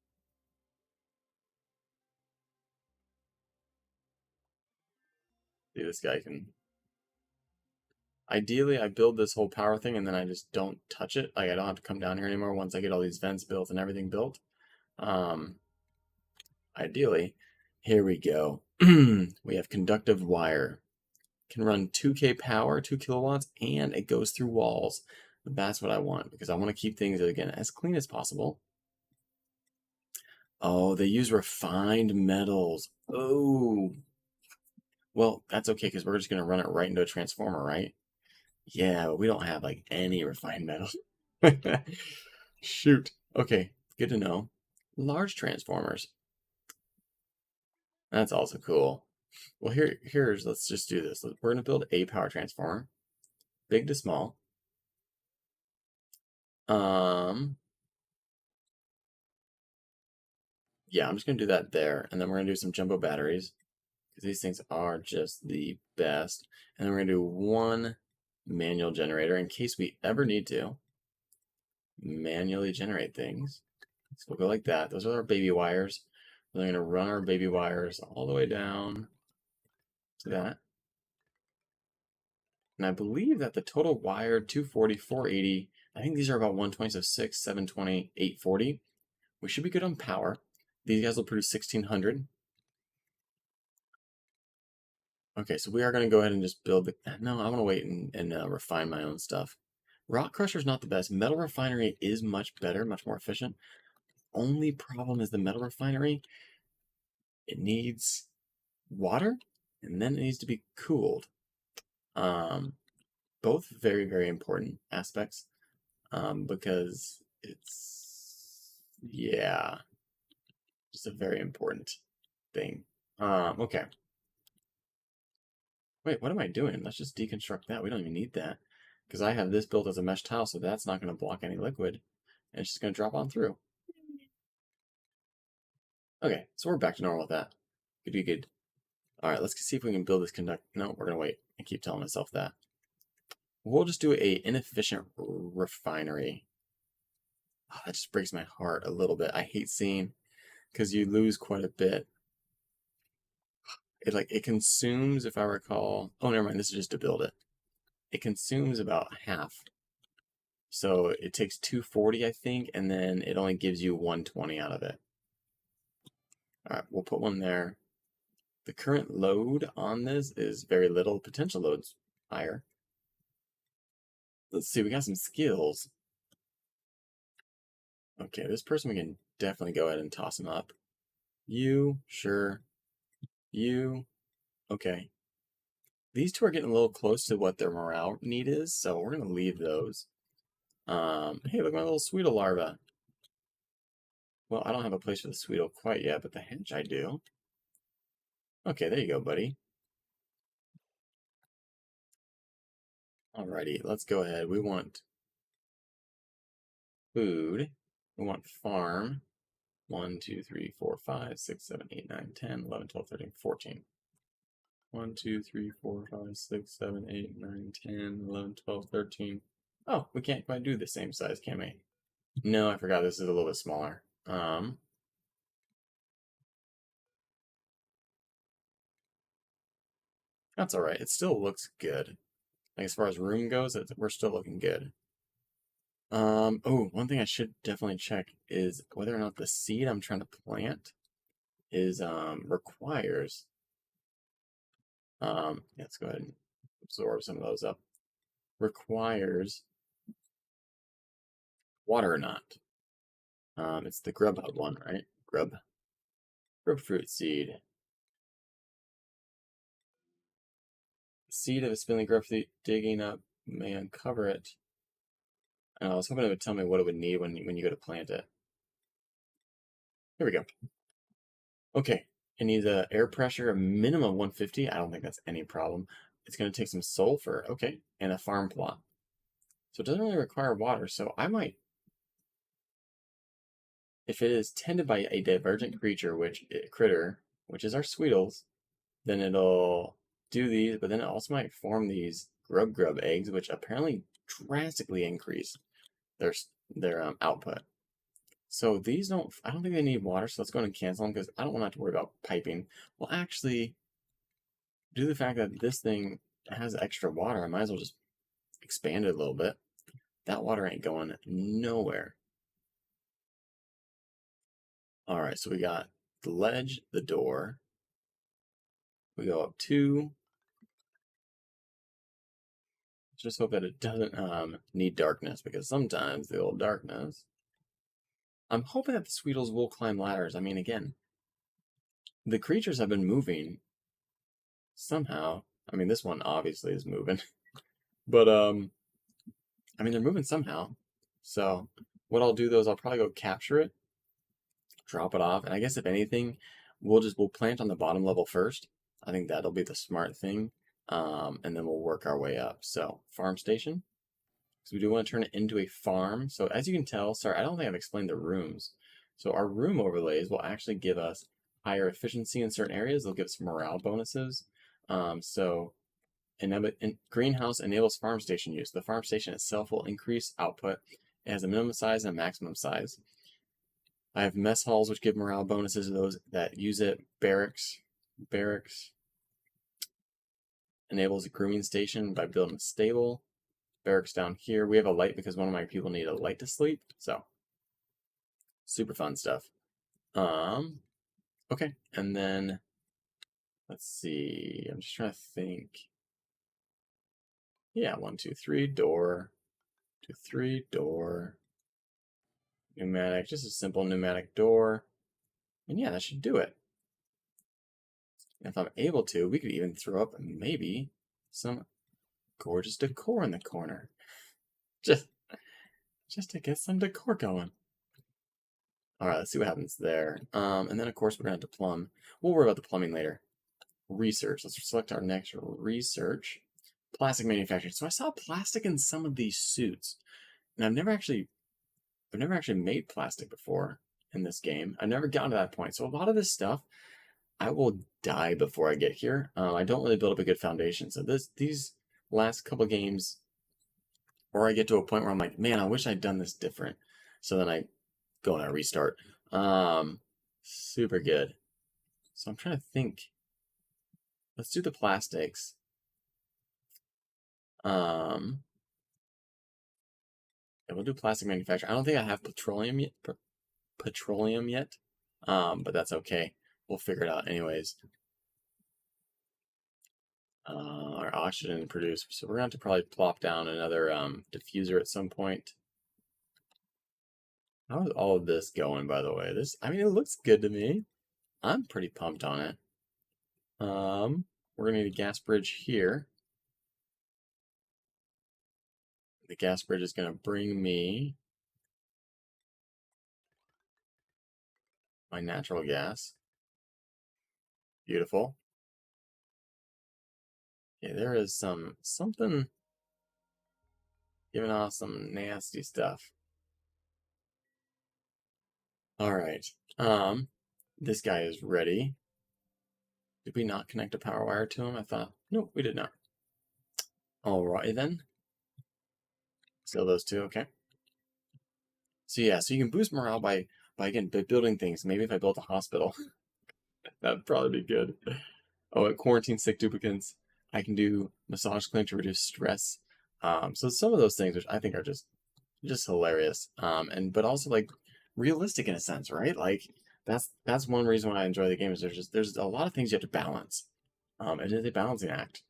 See, this guy can... Ideally, I build this whole power thing and then I just don't touch it. Like, I don't have to come down here anymore once I get all these vents built and everything built. Ideally, here we go. We have conductive wire. Can run 2K power, 2 kilowatts, and it goes through walls. That's what I want because I want to keep things, again, as clean as possible. Oh, they use refined metals. Oh. Well, that's okay because we're just going to run it right into a transformer, right? Yeah, but we don't have like any refined metals. Shoot. Okay, good to know. Large transformers. That's also cool. Well, let's just do this. We're going to build a power transformer, big to small. Yeah, I'm just going to do that there, and then we're going to do some jumbo batteries because these things are just the best. And then we're going to do one manual generator in case we ever need to manually generate things. So we'll go like that. Those are our baby wires. We're going to run our baby wires all the way down to that. And I believe that the total wired 240, 480, I think these are about 120, so 6, 720, 840. We should be good on power. These guys will produce 1600. Okay, so we are going to go ahead and just build the... No, I want to wait and refine my own stuff. Rock Crusher is not the best. Metal Refinery is much better, much more efficient. Only problem is the Metal Refinery, it needs water, and then it needs to be cooled. Both very, very important aspects because it's, yeah, just a very important thing. Okay. Wait, what am I doing? Let's just deconstruct that. We don't even need that because I have this built as a mesh tile, so that's not going to block any liquid. And it's just going to drop on through. Okay, so we're back to normal with that. Good, good, good. All right, let's see if we can build this conduct. No, we're going to wait. I keep telling myself that. We'll just do a inefficient refinery. Oh, that just breaks my heart a little bit. I hate seeing because you lose quite a bit. It consumes, if I recall. Oh, never mind. This is just to build it. It consumes about half. So it takes 240, I think, and then it only gives you 120 out of it. All right, we'll put one there. The current load on this is very little. Potential load's higher. Let's see, we got some skills. Okay, this person we can definitely go ahead and toss him up. You, sure. You, okay. These two are getting a little close to what their morale need is, so we're gonna leave those. Hey, look at my little Sweetle larva. Well, I don't have a place for the Sweetle quite yet, but the hench I do. Okay, there you go, buddy. Alrighty, let's go ahead. We want food. We want farm. 1, 2, 3, 4, 5, 6, 7, 8, 9, 10, 11, 12, 13, 14. 1, 2, 3, 4, 5, 6, 7, 8, 9, 10, 11, 12, 13. Oh, we can't quite do the same size, can we? No, I forgot this is a little bit smaller. That's all right. It still looks good. Like as far as room goes, we're still looking good. Oh, one thing I should definitely check is whether or not the seed I'm trying to plant is requires Let's go ahead and absorb some of those up. Requires water or not? It's the grub hub one, right? Grubfruit seed. Seed of a spindly grubfruit digging up may uncover it. I was hoping it would tell me what it would need when you go to plant it. Here we go. Okay, it needs a air pressure, a minimum of 150. I don't think that's any problem. It's going to take some sulfur, okay, and a farm plot. So it doesn't really require water, so I might, if it is tended by a divergent critter, which is our Sweetles, then it'll do these, but then it also might form these grub eggs, which apparently drastically increase their output. So these I don't think they need water, so let's go ahead and cancel them because I don't want to have to worry about piping. Well, actually, due to the fact that this thing has extra water, I might as well just expand it a little bit. That water ain't going nowhere. All right, so we got the ledge, the door. We go up 2. Just hope that it doesn't need darkness, because sometimes the old darkness. I'm hoping that the Sweetles will climb ladders. I mean, again, the creatures have been moving somehow. I mean, this one obviously is moving, but I mean, they're moving somehow. So what I'll do though is I'll probably go capture it, drop it off, and I guess if anything, we'll plant on the bottom level first. I think that'll be the smart thing, and then we'll work our way up. So farm station. So we do want to turn it into a farm. So as you can tell, sorry, I don't think I've explained the rooms. So our room overlays will actually give us higher efficiency in certain areas. They'll give us morale bonuses. So greenhouse enables farm station use. The farm station itself will increase output. It has a minimum size and a maximum size. I have mess halls, which give morale bonuses to those that use it. Barracks enables a grooming station by building a stable. Barracks down here. We have a light because one of my people need a light to sleep. So super fun stuff. Okay, and then let's see. I'm just trying to think. Yeah, 1, 2, 3, door. 2, 3, door. Pneumatic, just a simple pneumatic door. And yeah, that should do it. And if I'm able to, we could even throw up maybe some gorgeous decor in the corner. Just to get some decor going. All right, let's see what happens there. And then, of course, we're going to have to plumb. We'll worry about the plumbing later. Research. Let's select our next research. Plastic manufacturing. So I saw plastic in some of these suits. And I've never actually made plastic before in this game. I've never gotten to that point. So a lot of this stuff, I will die before I get here. I don't really build up a good foundation. So these last couple games, or I get to a point where I'm like, man, I wish I'd done this different. So then I go and I restart. Super good. So I'm trying to think. Let's do the plastics. Yeah, we'll do plastic manufacturing. I don't think I have petroleum yet. But that's okay. We'll figure it out anyways. Our oxygen producer. So we're going to probably plop down another diffuser at some point. How is all of this going, by the way? I mean, it looks good to me. I'm pretty pumped on it. We're gonna need a gas bridge here. The gas bridge is gonna bring me my natural gas. Beautiful. Yeah, there is something giving off some nasty stuff. All right. This guy is ready. Did we not connect a power wire to him? I thought, nope, we did not. All right then. Still those two, okay. So yeah, so you can boost morale by building things. Maybe if I built a hospital, that'd probably be good. Oh, at quarantine sick duplicants, I can do massage clinic to reduce stress. So some of those things, which I think are just hilarious, but also like realistic in a sense, right? Like that's one reason why I enjoy the game is there's a lot of things you have to balance. It is a balancing act.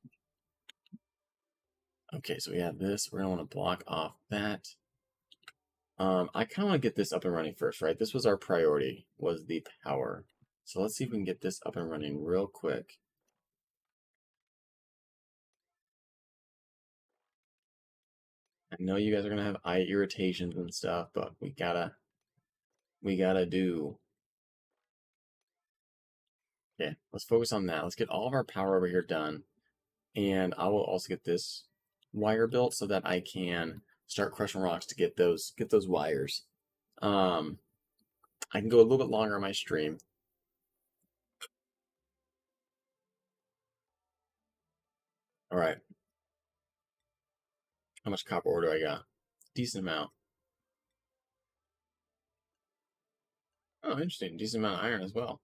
Okay, so we have this. We're gonna want to block off that. I kind of want to get this up and running first, right? This was our priority, was the power. So let's see if we can get this up and running real quick. I know you guys are gonna have eye irritations and stuff, but we gotta do. Okay, let's focus on that. Let's get all of our power over here done. And I will also get this wire built so that I can start crushing rocks to get those wires. Um, I can go a little bit longer on my stream. All right. How much copper ore do I got? Decent amount. Oh, interesting. Decent amount of iron as well.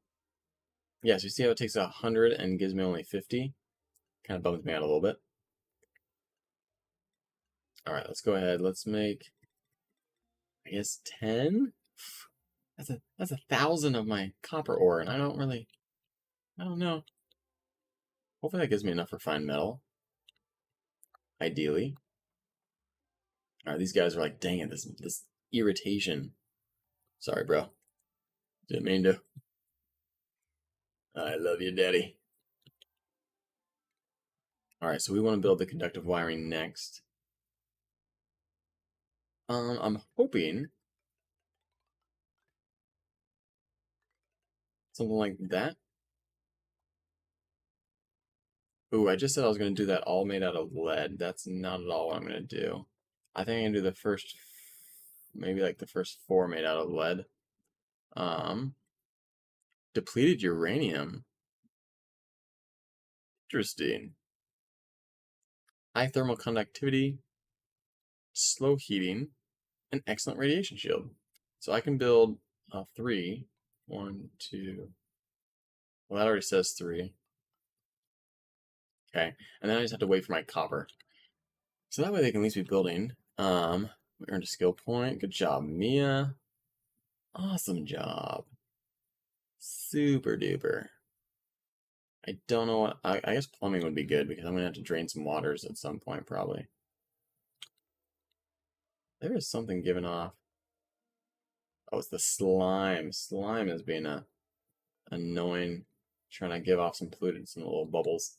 Yeah, so you see how it takes 100 and gives me only 50? Kind of bums me out a little bit. All right, let's go ahead. Let's make, I guess, 10? That's 1,000 of my copper ore, and I don't know. Hopefully that gives me enough refined metal. Ideally. All right, these guys are like, dang it, this irritation. Sorry, bro. Didn't mean to. I love you, daddy. All right, so we want to build the conductive wiring next. I'm hoping something like that. Ooh, I just said I was going to do that all made out of lead. That's not at all what I'm going to do. I think I'm going to do the first, maybe like the first 4 made out of lead. Depleted uranium. Interesting. High thermal conductivity, slow heating, and excellent radiation shield. So I can build 3. 1, 2. Well, that already says 3. Okay, and then I just have to wait for my copper. So that way they can at least be building. We earned a skill point. Good job, Mia. Awesome job. Super duper. I don't know what, I guess plumbing would be good because I'm gonna have to drain some waters at some point probably. There is something given off. Oh, it's the slime. Slime is being annoying, trying to give off some polluted, some little bubbles.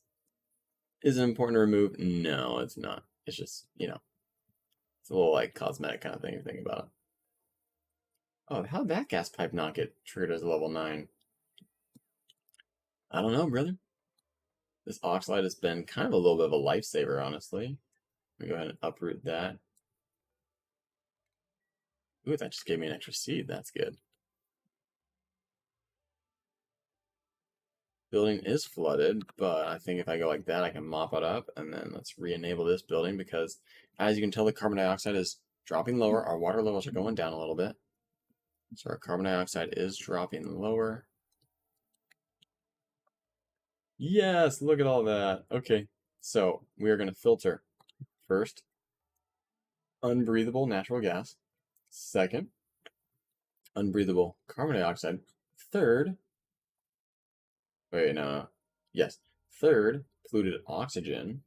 Is it important to remove? No, it's not. It's just, it's a little like cosmetic kind of thing if you think about it. Oh, how'd that gas pipe not get triggered as a level 9? I don't know, brother. This oxide has been kind of a little bit of a lifesaver, honestly. Let me go ahead and uproot that. Ooh, that just gave me an extra seed. That's good. Building is flooded, but I think if I go like that, I can mop it up, and then let's re-enable this building because, as you can tell, the carbon dioxide is dropping lower. Our water levels are going down a little bit. So our carbon dioxide is dropping lower. Yes, look at all that. Okay, so we are going to filter first unbreathable natural gas. Second, unbreathable carbon dioxide. Third, wait, no. Yes. Third, polluted oxygen.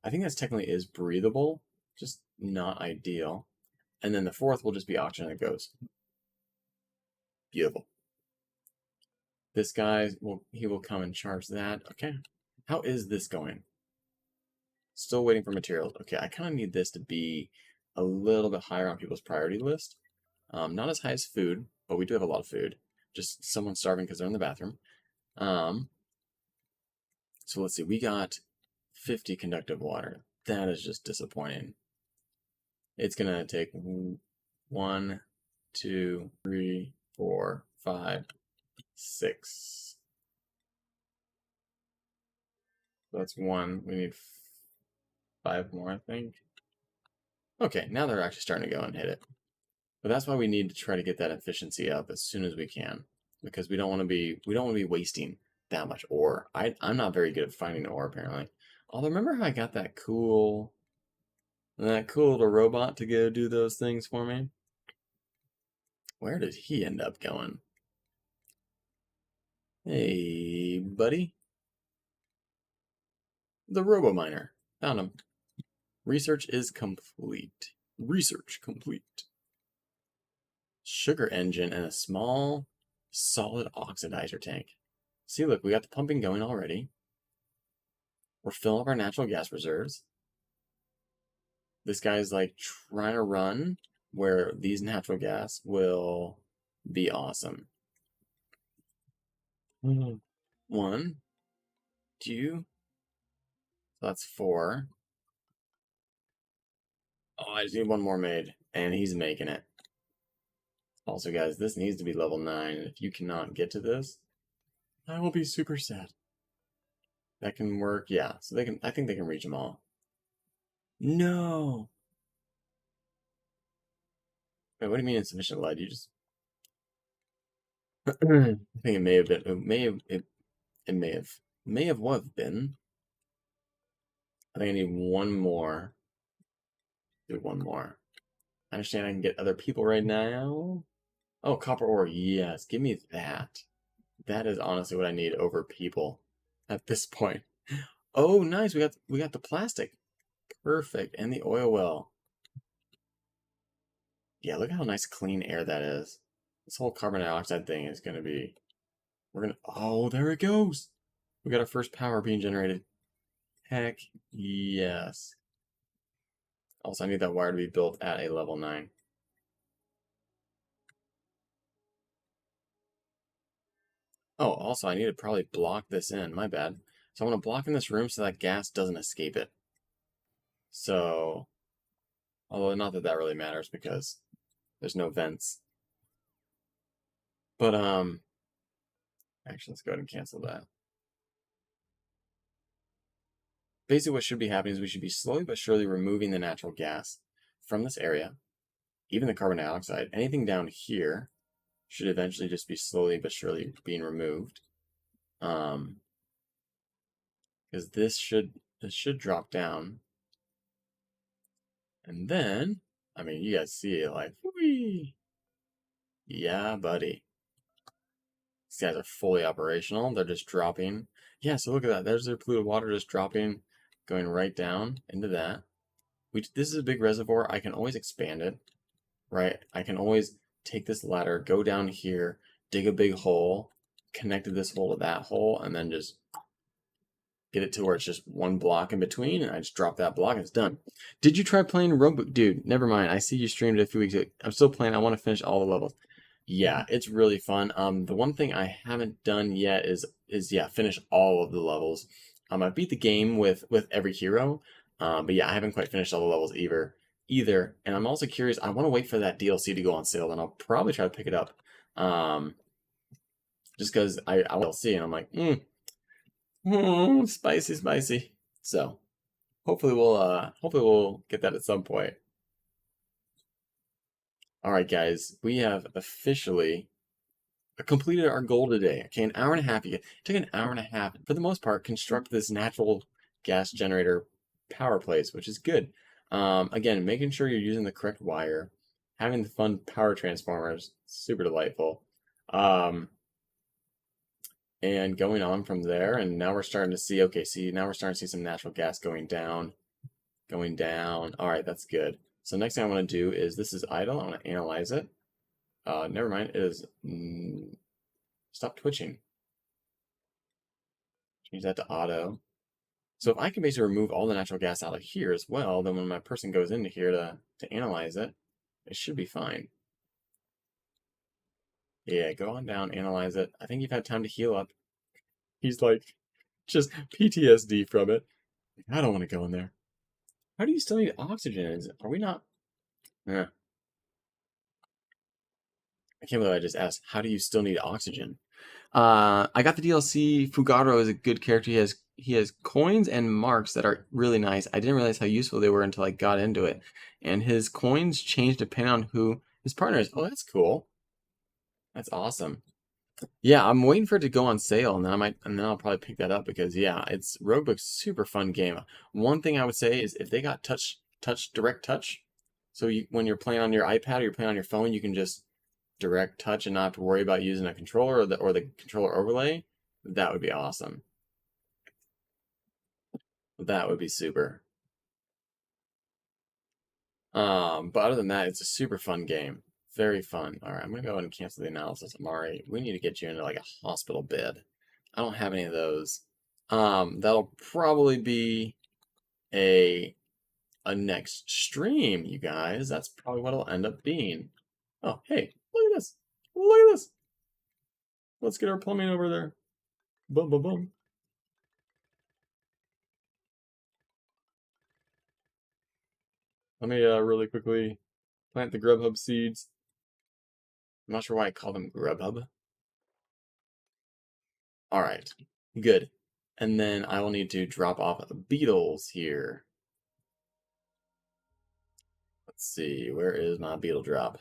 I think that's technically is breathable, just not ideal. And then the fourth will just be oxygen that goes. Beautiful. This guy he will come and charge that. Okay. How is this going? Still waiting for materials. Okay, I kind of need this to be a little bit higher on people's priority list. Not as high as food, but we do have a lot of food. Just someone starving because they're in the bathroom. So let's see. We got 50 conductive water. That is just disappointing. It's gonna take 1, 2, 3, 4, 5, 6. That's 1. We need 5 more, I think. Okay, now they're actually starting to go and hit it. But that's why we need to try to get that efficiency up as soon as we can, because we don't want to be wasting that much ore. I'm not very good at finding ore apparently. Although remember how I got that cool little robot to go do those things for me? Where did he end up going? Hey, buddy. The Robo Miner. Found him. Research is complete. Research complete. Sugar engine and a small solid oxidizer tank. See, look, we got the pumping going already. We're filling up our natural gas reserves. This guy's like trying to run where these natural gas will be awesome. 1, 2. So that's 4. Oh, I just need one more made, and he's making it. Also, guys, this needs to be level 9. If you cannot get to this, I will be super sad. That can work, yeah. So they can. I think they can reach them all. No. Wait, what do you mean insufficient lead? You just. I think it may have been. It may have. It may have. May have what have been. I think I need one more. Do one more. I understand I can get other people right now. Oh, copper ore. Yes, give me that. That is honestly what I need over people at this point. Oh, nice. We got the plastic. Perfect. And the oil well. Yeah, look how nice clean air that is. This whole carbon dioxide thing is gonna be oh, there it goes. We got our first power being generated. Heck yes. Also, I need that wire to be built at a level 9. Oh, also, I need to probably block this in. My bad. So I want to block in this room so that gas doesn't escape it. So, although not that that really matters because there's no vents. But, actually, let's go ahead and cancel that. Basically, what should be happening is we should be slowly but surely removing the natural gas from this area, even the carbon dioxide. Anything down here should eventually just be slowly but surely being removed. Because this should drop down. And then, I mean, you guys see it like, whee! Yeah, buddy. These guys are fully operational. They're just dropping. Yeah, so look at that. There's their polluted water just dropping, going right down into that. This is a big reservoir. I can always expand it, right? I can always take this ladder, go down here, dig a big hole, connect this hole to that hole, and then just get it to where it's just one block in between, and I just drop that block and it's done. Did you try playing Roguebook? Dude, never mind. I see you streamed it a few weeks ago. I'm still playing. I want to finish all the levels. Yeah, it's really fun. The one thing I haven't done yet is yeah, finish all of the levels. I beat the game with every hero, but yeah, I haven't quite finished all the levels either. And I'm also curious. I want to wait for that DLC to go on sale, and I'll probably try to pick it up. Just because I will see, and I'm like, spicy, spicy. So hopefully we'll get that at some point. All right, guys, we have officially completed our goal today. Okay, an hour and a half. It took an hour and a half, for the most part, construct this natural gas generator power place, which is good. Again, making sure you're using the correct wire, having the fun power transformers, super delightful. And going on from there, and now we're starting to see, okay, now we're starting to see some natural gas going down. All right, that's good. So next thing I want to do is, this is idle. I want to analyze it. Never mind, it is, stop twitching. Change that to auto. So if I can basically remove all the natural gas out of here as well, then when my person goes into here to analyze it, it should be fine. Yeah, go on down, analyze it. I think you've had time to heal up. He's like, just PTSD from it. I don't want to go in there. How do you still need oxygen? Are we not? Yeah. I can't believe I just asked, how do you still need oxygen? I got the DLC. Fugaro is a good character. He has coins and marks that are really nice. I didn't realize how useful they were until I got into it. And his coins change depending on who his partner is. Oh, that's cool. That's awesome. Yeah, I'm waiting for it to go on sale, and then I'll probably pick that up because yeah, it's Roguebook's super fun game. One thing I would say is if they got direct touch, so when you're playing on your iPad or you're playing on your phone, you can just direct touch and not have to worry about using a controller or the controller overlay. That would be awesome. That would be super. But other than that, it's a super fun game. Very fun. All right, I'm gonna go ahead and cancel the analysis. Amari, we need to get you into like a hospital bed. I don't have any of those. That'll probably be a a next stream, you guys. That's probably what it'll end up being. Oh, hey, look at this. Look at this. Let's get our plumbing over there. Boom, boom, boom. Let me really quickly plant the Grubhub seeds. I'm not sure why I call them Grubhub. All right, good. And then I will need to drop off beetles here. Let's see, where is my beetle drop?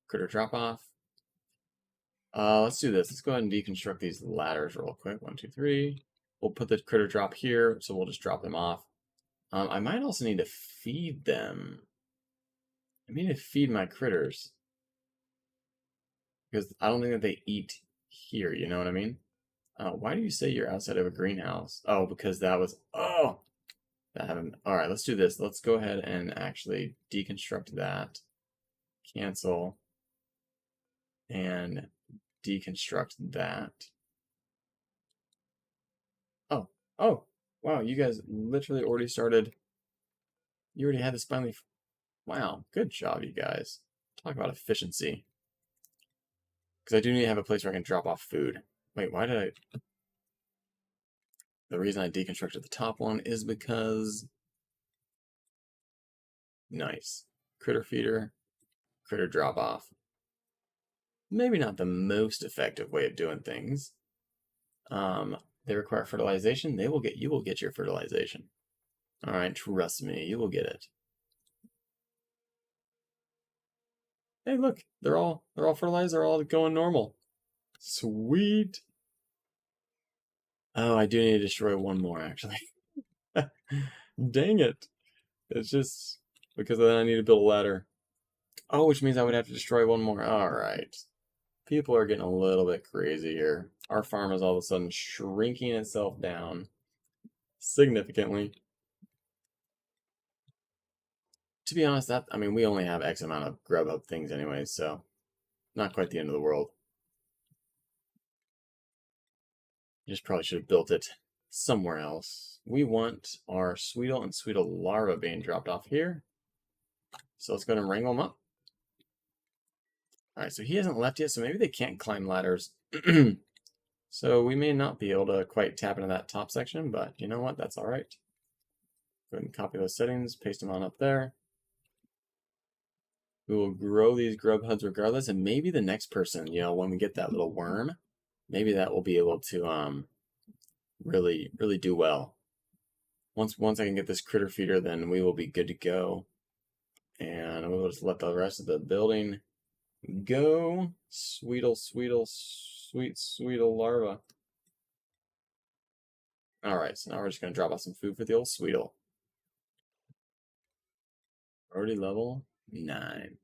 Critter drop off. Let's do this. Let's go ahead and deconstruct these ladders real quick. 1, 2, 3. We'll put the critter drop here, so we'll just drop them off. I might also need to feed them. I need to feed my critters. Because I don't think that they eat here, you know what I mean? Why do you say you're outside of a greenhouse? Oh, because that was... Oh! That happened. Alright, let's do this. Let's go ahead and actually deconstruct that. Cancel. And deconstruct that. Oh, oh, wow, you guys literally already started. You already had this finally. Wow, good job, you guys. Talk about efficiency. Because I do need to have a place where I can drop off food. Wait, why did I... The reason I deconstructed the top one is because... Nice. Critter feeder, critter drop off. Maybe not the most effective way of doing things. They require fertilization. You will get your fertilization. All right, trust me, you will get it. Hey, look, they're all fertilized. They're all going normal. Sweet. Oh, I do need to destroy one more actually. Dang it! It's just because then I need to build a ladder. Oh, which means I would have to destroy one more. All right. People are getting a little bit crazy here. Our farm is all of a sudden shrinking itself down significantly. To be honest, I mean, we only have X amount of Grubhub things anyway, so not quite the end of the world. Just probably should have built it somewhere else. We want our Sweetle and Sweetle larva being dropped off here. So let's go ahead and wrangle them up. All right, so he hasn't left yet, so maybe they can't climb ladders. So we may not be able to quite tap into that top section, but you know what? That's all right. Go ahead and copy those settings, paste them on up there. We will grow these grub hubs regardless, and maybe the next person, you know, when we get that little worm, maybe that will be able to really do well. Once I can get this critter feeder, then we will be good to go. And we'll just let the rest of the building go. Sweet Sweetle larva. Alright, so now we're just going to drop off some food for the old Sweetle. Already level 9.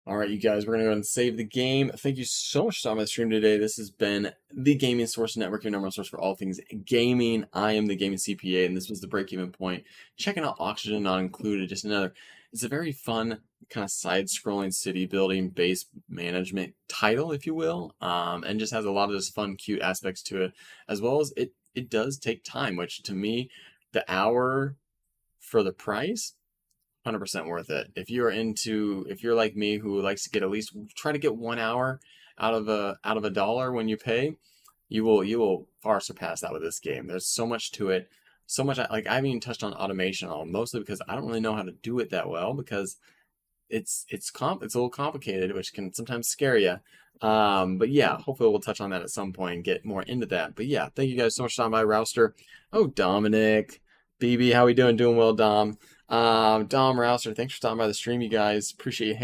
Alright, you guys, we're going to go ahead and save the game. Thank you so much for stopping by the stream today. This has been the Gaming Source Network, your number one source for all things gaming. I am the Gaming CPA, and this was the break-even point. Checking out Oxygen Not Included, just another. It's a very fun, kind of side-scrolling city building base management title, if you will, and just has a lot of those fun, cute aspects to it, as well as it does take time, which to me, the hour for the price, 100% worth it. If you're like me who likes to get at least try to get 1 hour out of a dollar when you pay, you will far surpass that with this game. There's so much to it, so much. Like I haven't even touched on automation at all, mostly because I don't really know how to do it that well because it's a little complicated, which can sometimes scare you. But yeah, hopefully we'll touch on that at some point and get more into that. But yeah, thank you guys so much for stopping by, Rouster. Oh, Dominic, BB, how we doing? Doing well, Dom. Dom Rouster, thanks for stopping by the stream, you guys. Appreciate you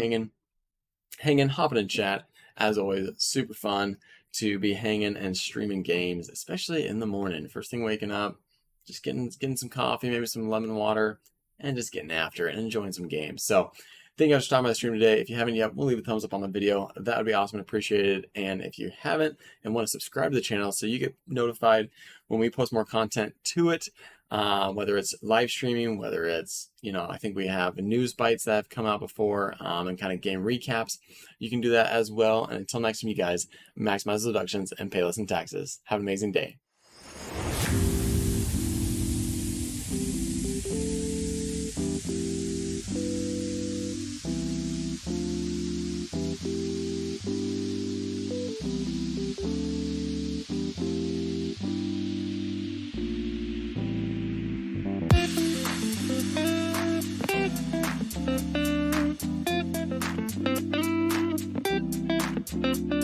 hopping in chat. As always, super fun to be hanging and streaming games, especially in the morning. First thing waking up, just getting some coffee, maybe some lemon water, and just getting after it and enjoying some games. So thank you guys for stopping by the stream today. If you haven't yet, we'll leave a thumbs up on the video. That would be awesome and appreciated. And if you haven't and want to subscribe to the channel so you get notified when we post more content to it, whether it's live streaming, whether it's, I think we have news bites that have come out before, and kind of game recaps. You can do that as well. And until next time, you guys, maximize deductions and pay less in taxes. Have an amazing day. Thank you.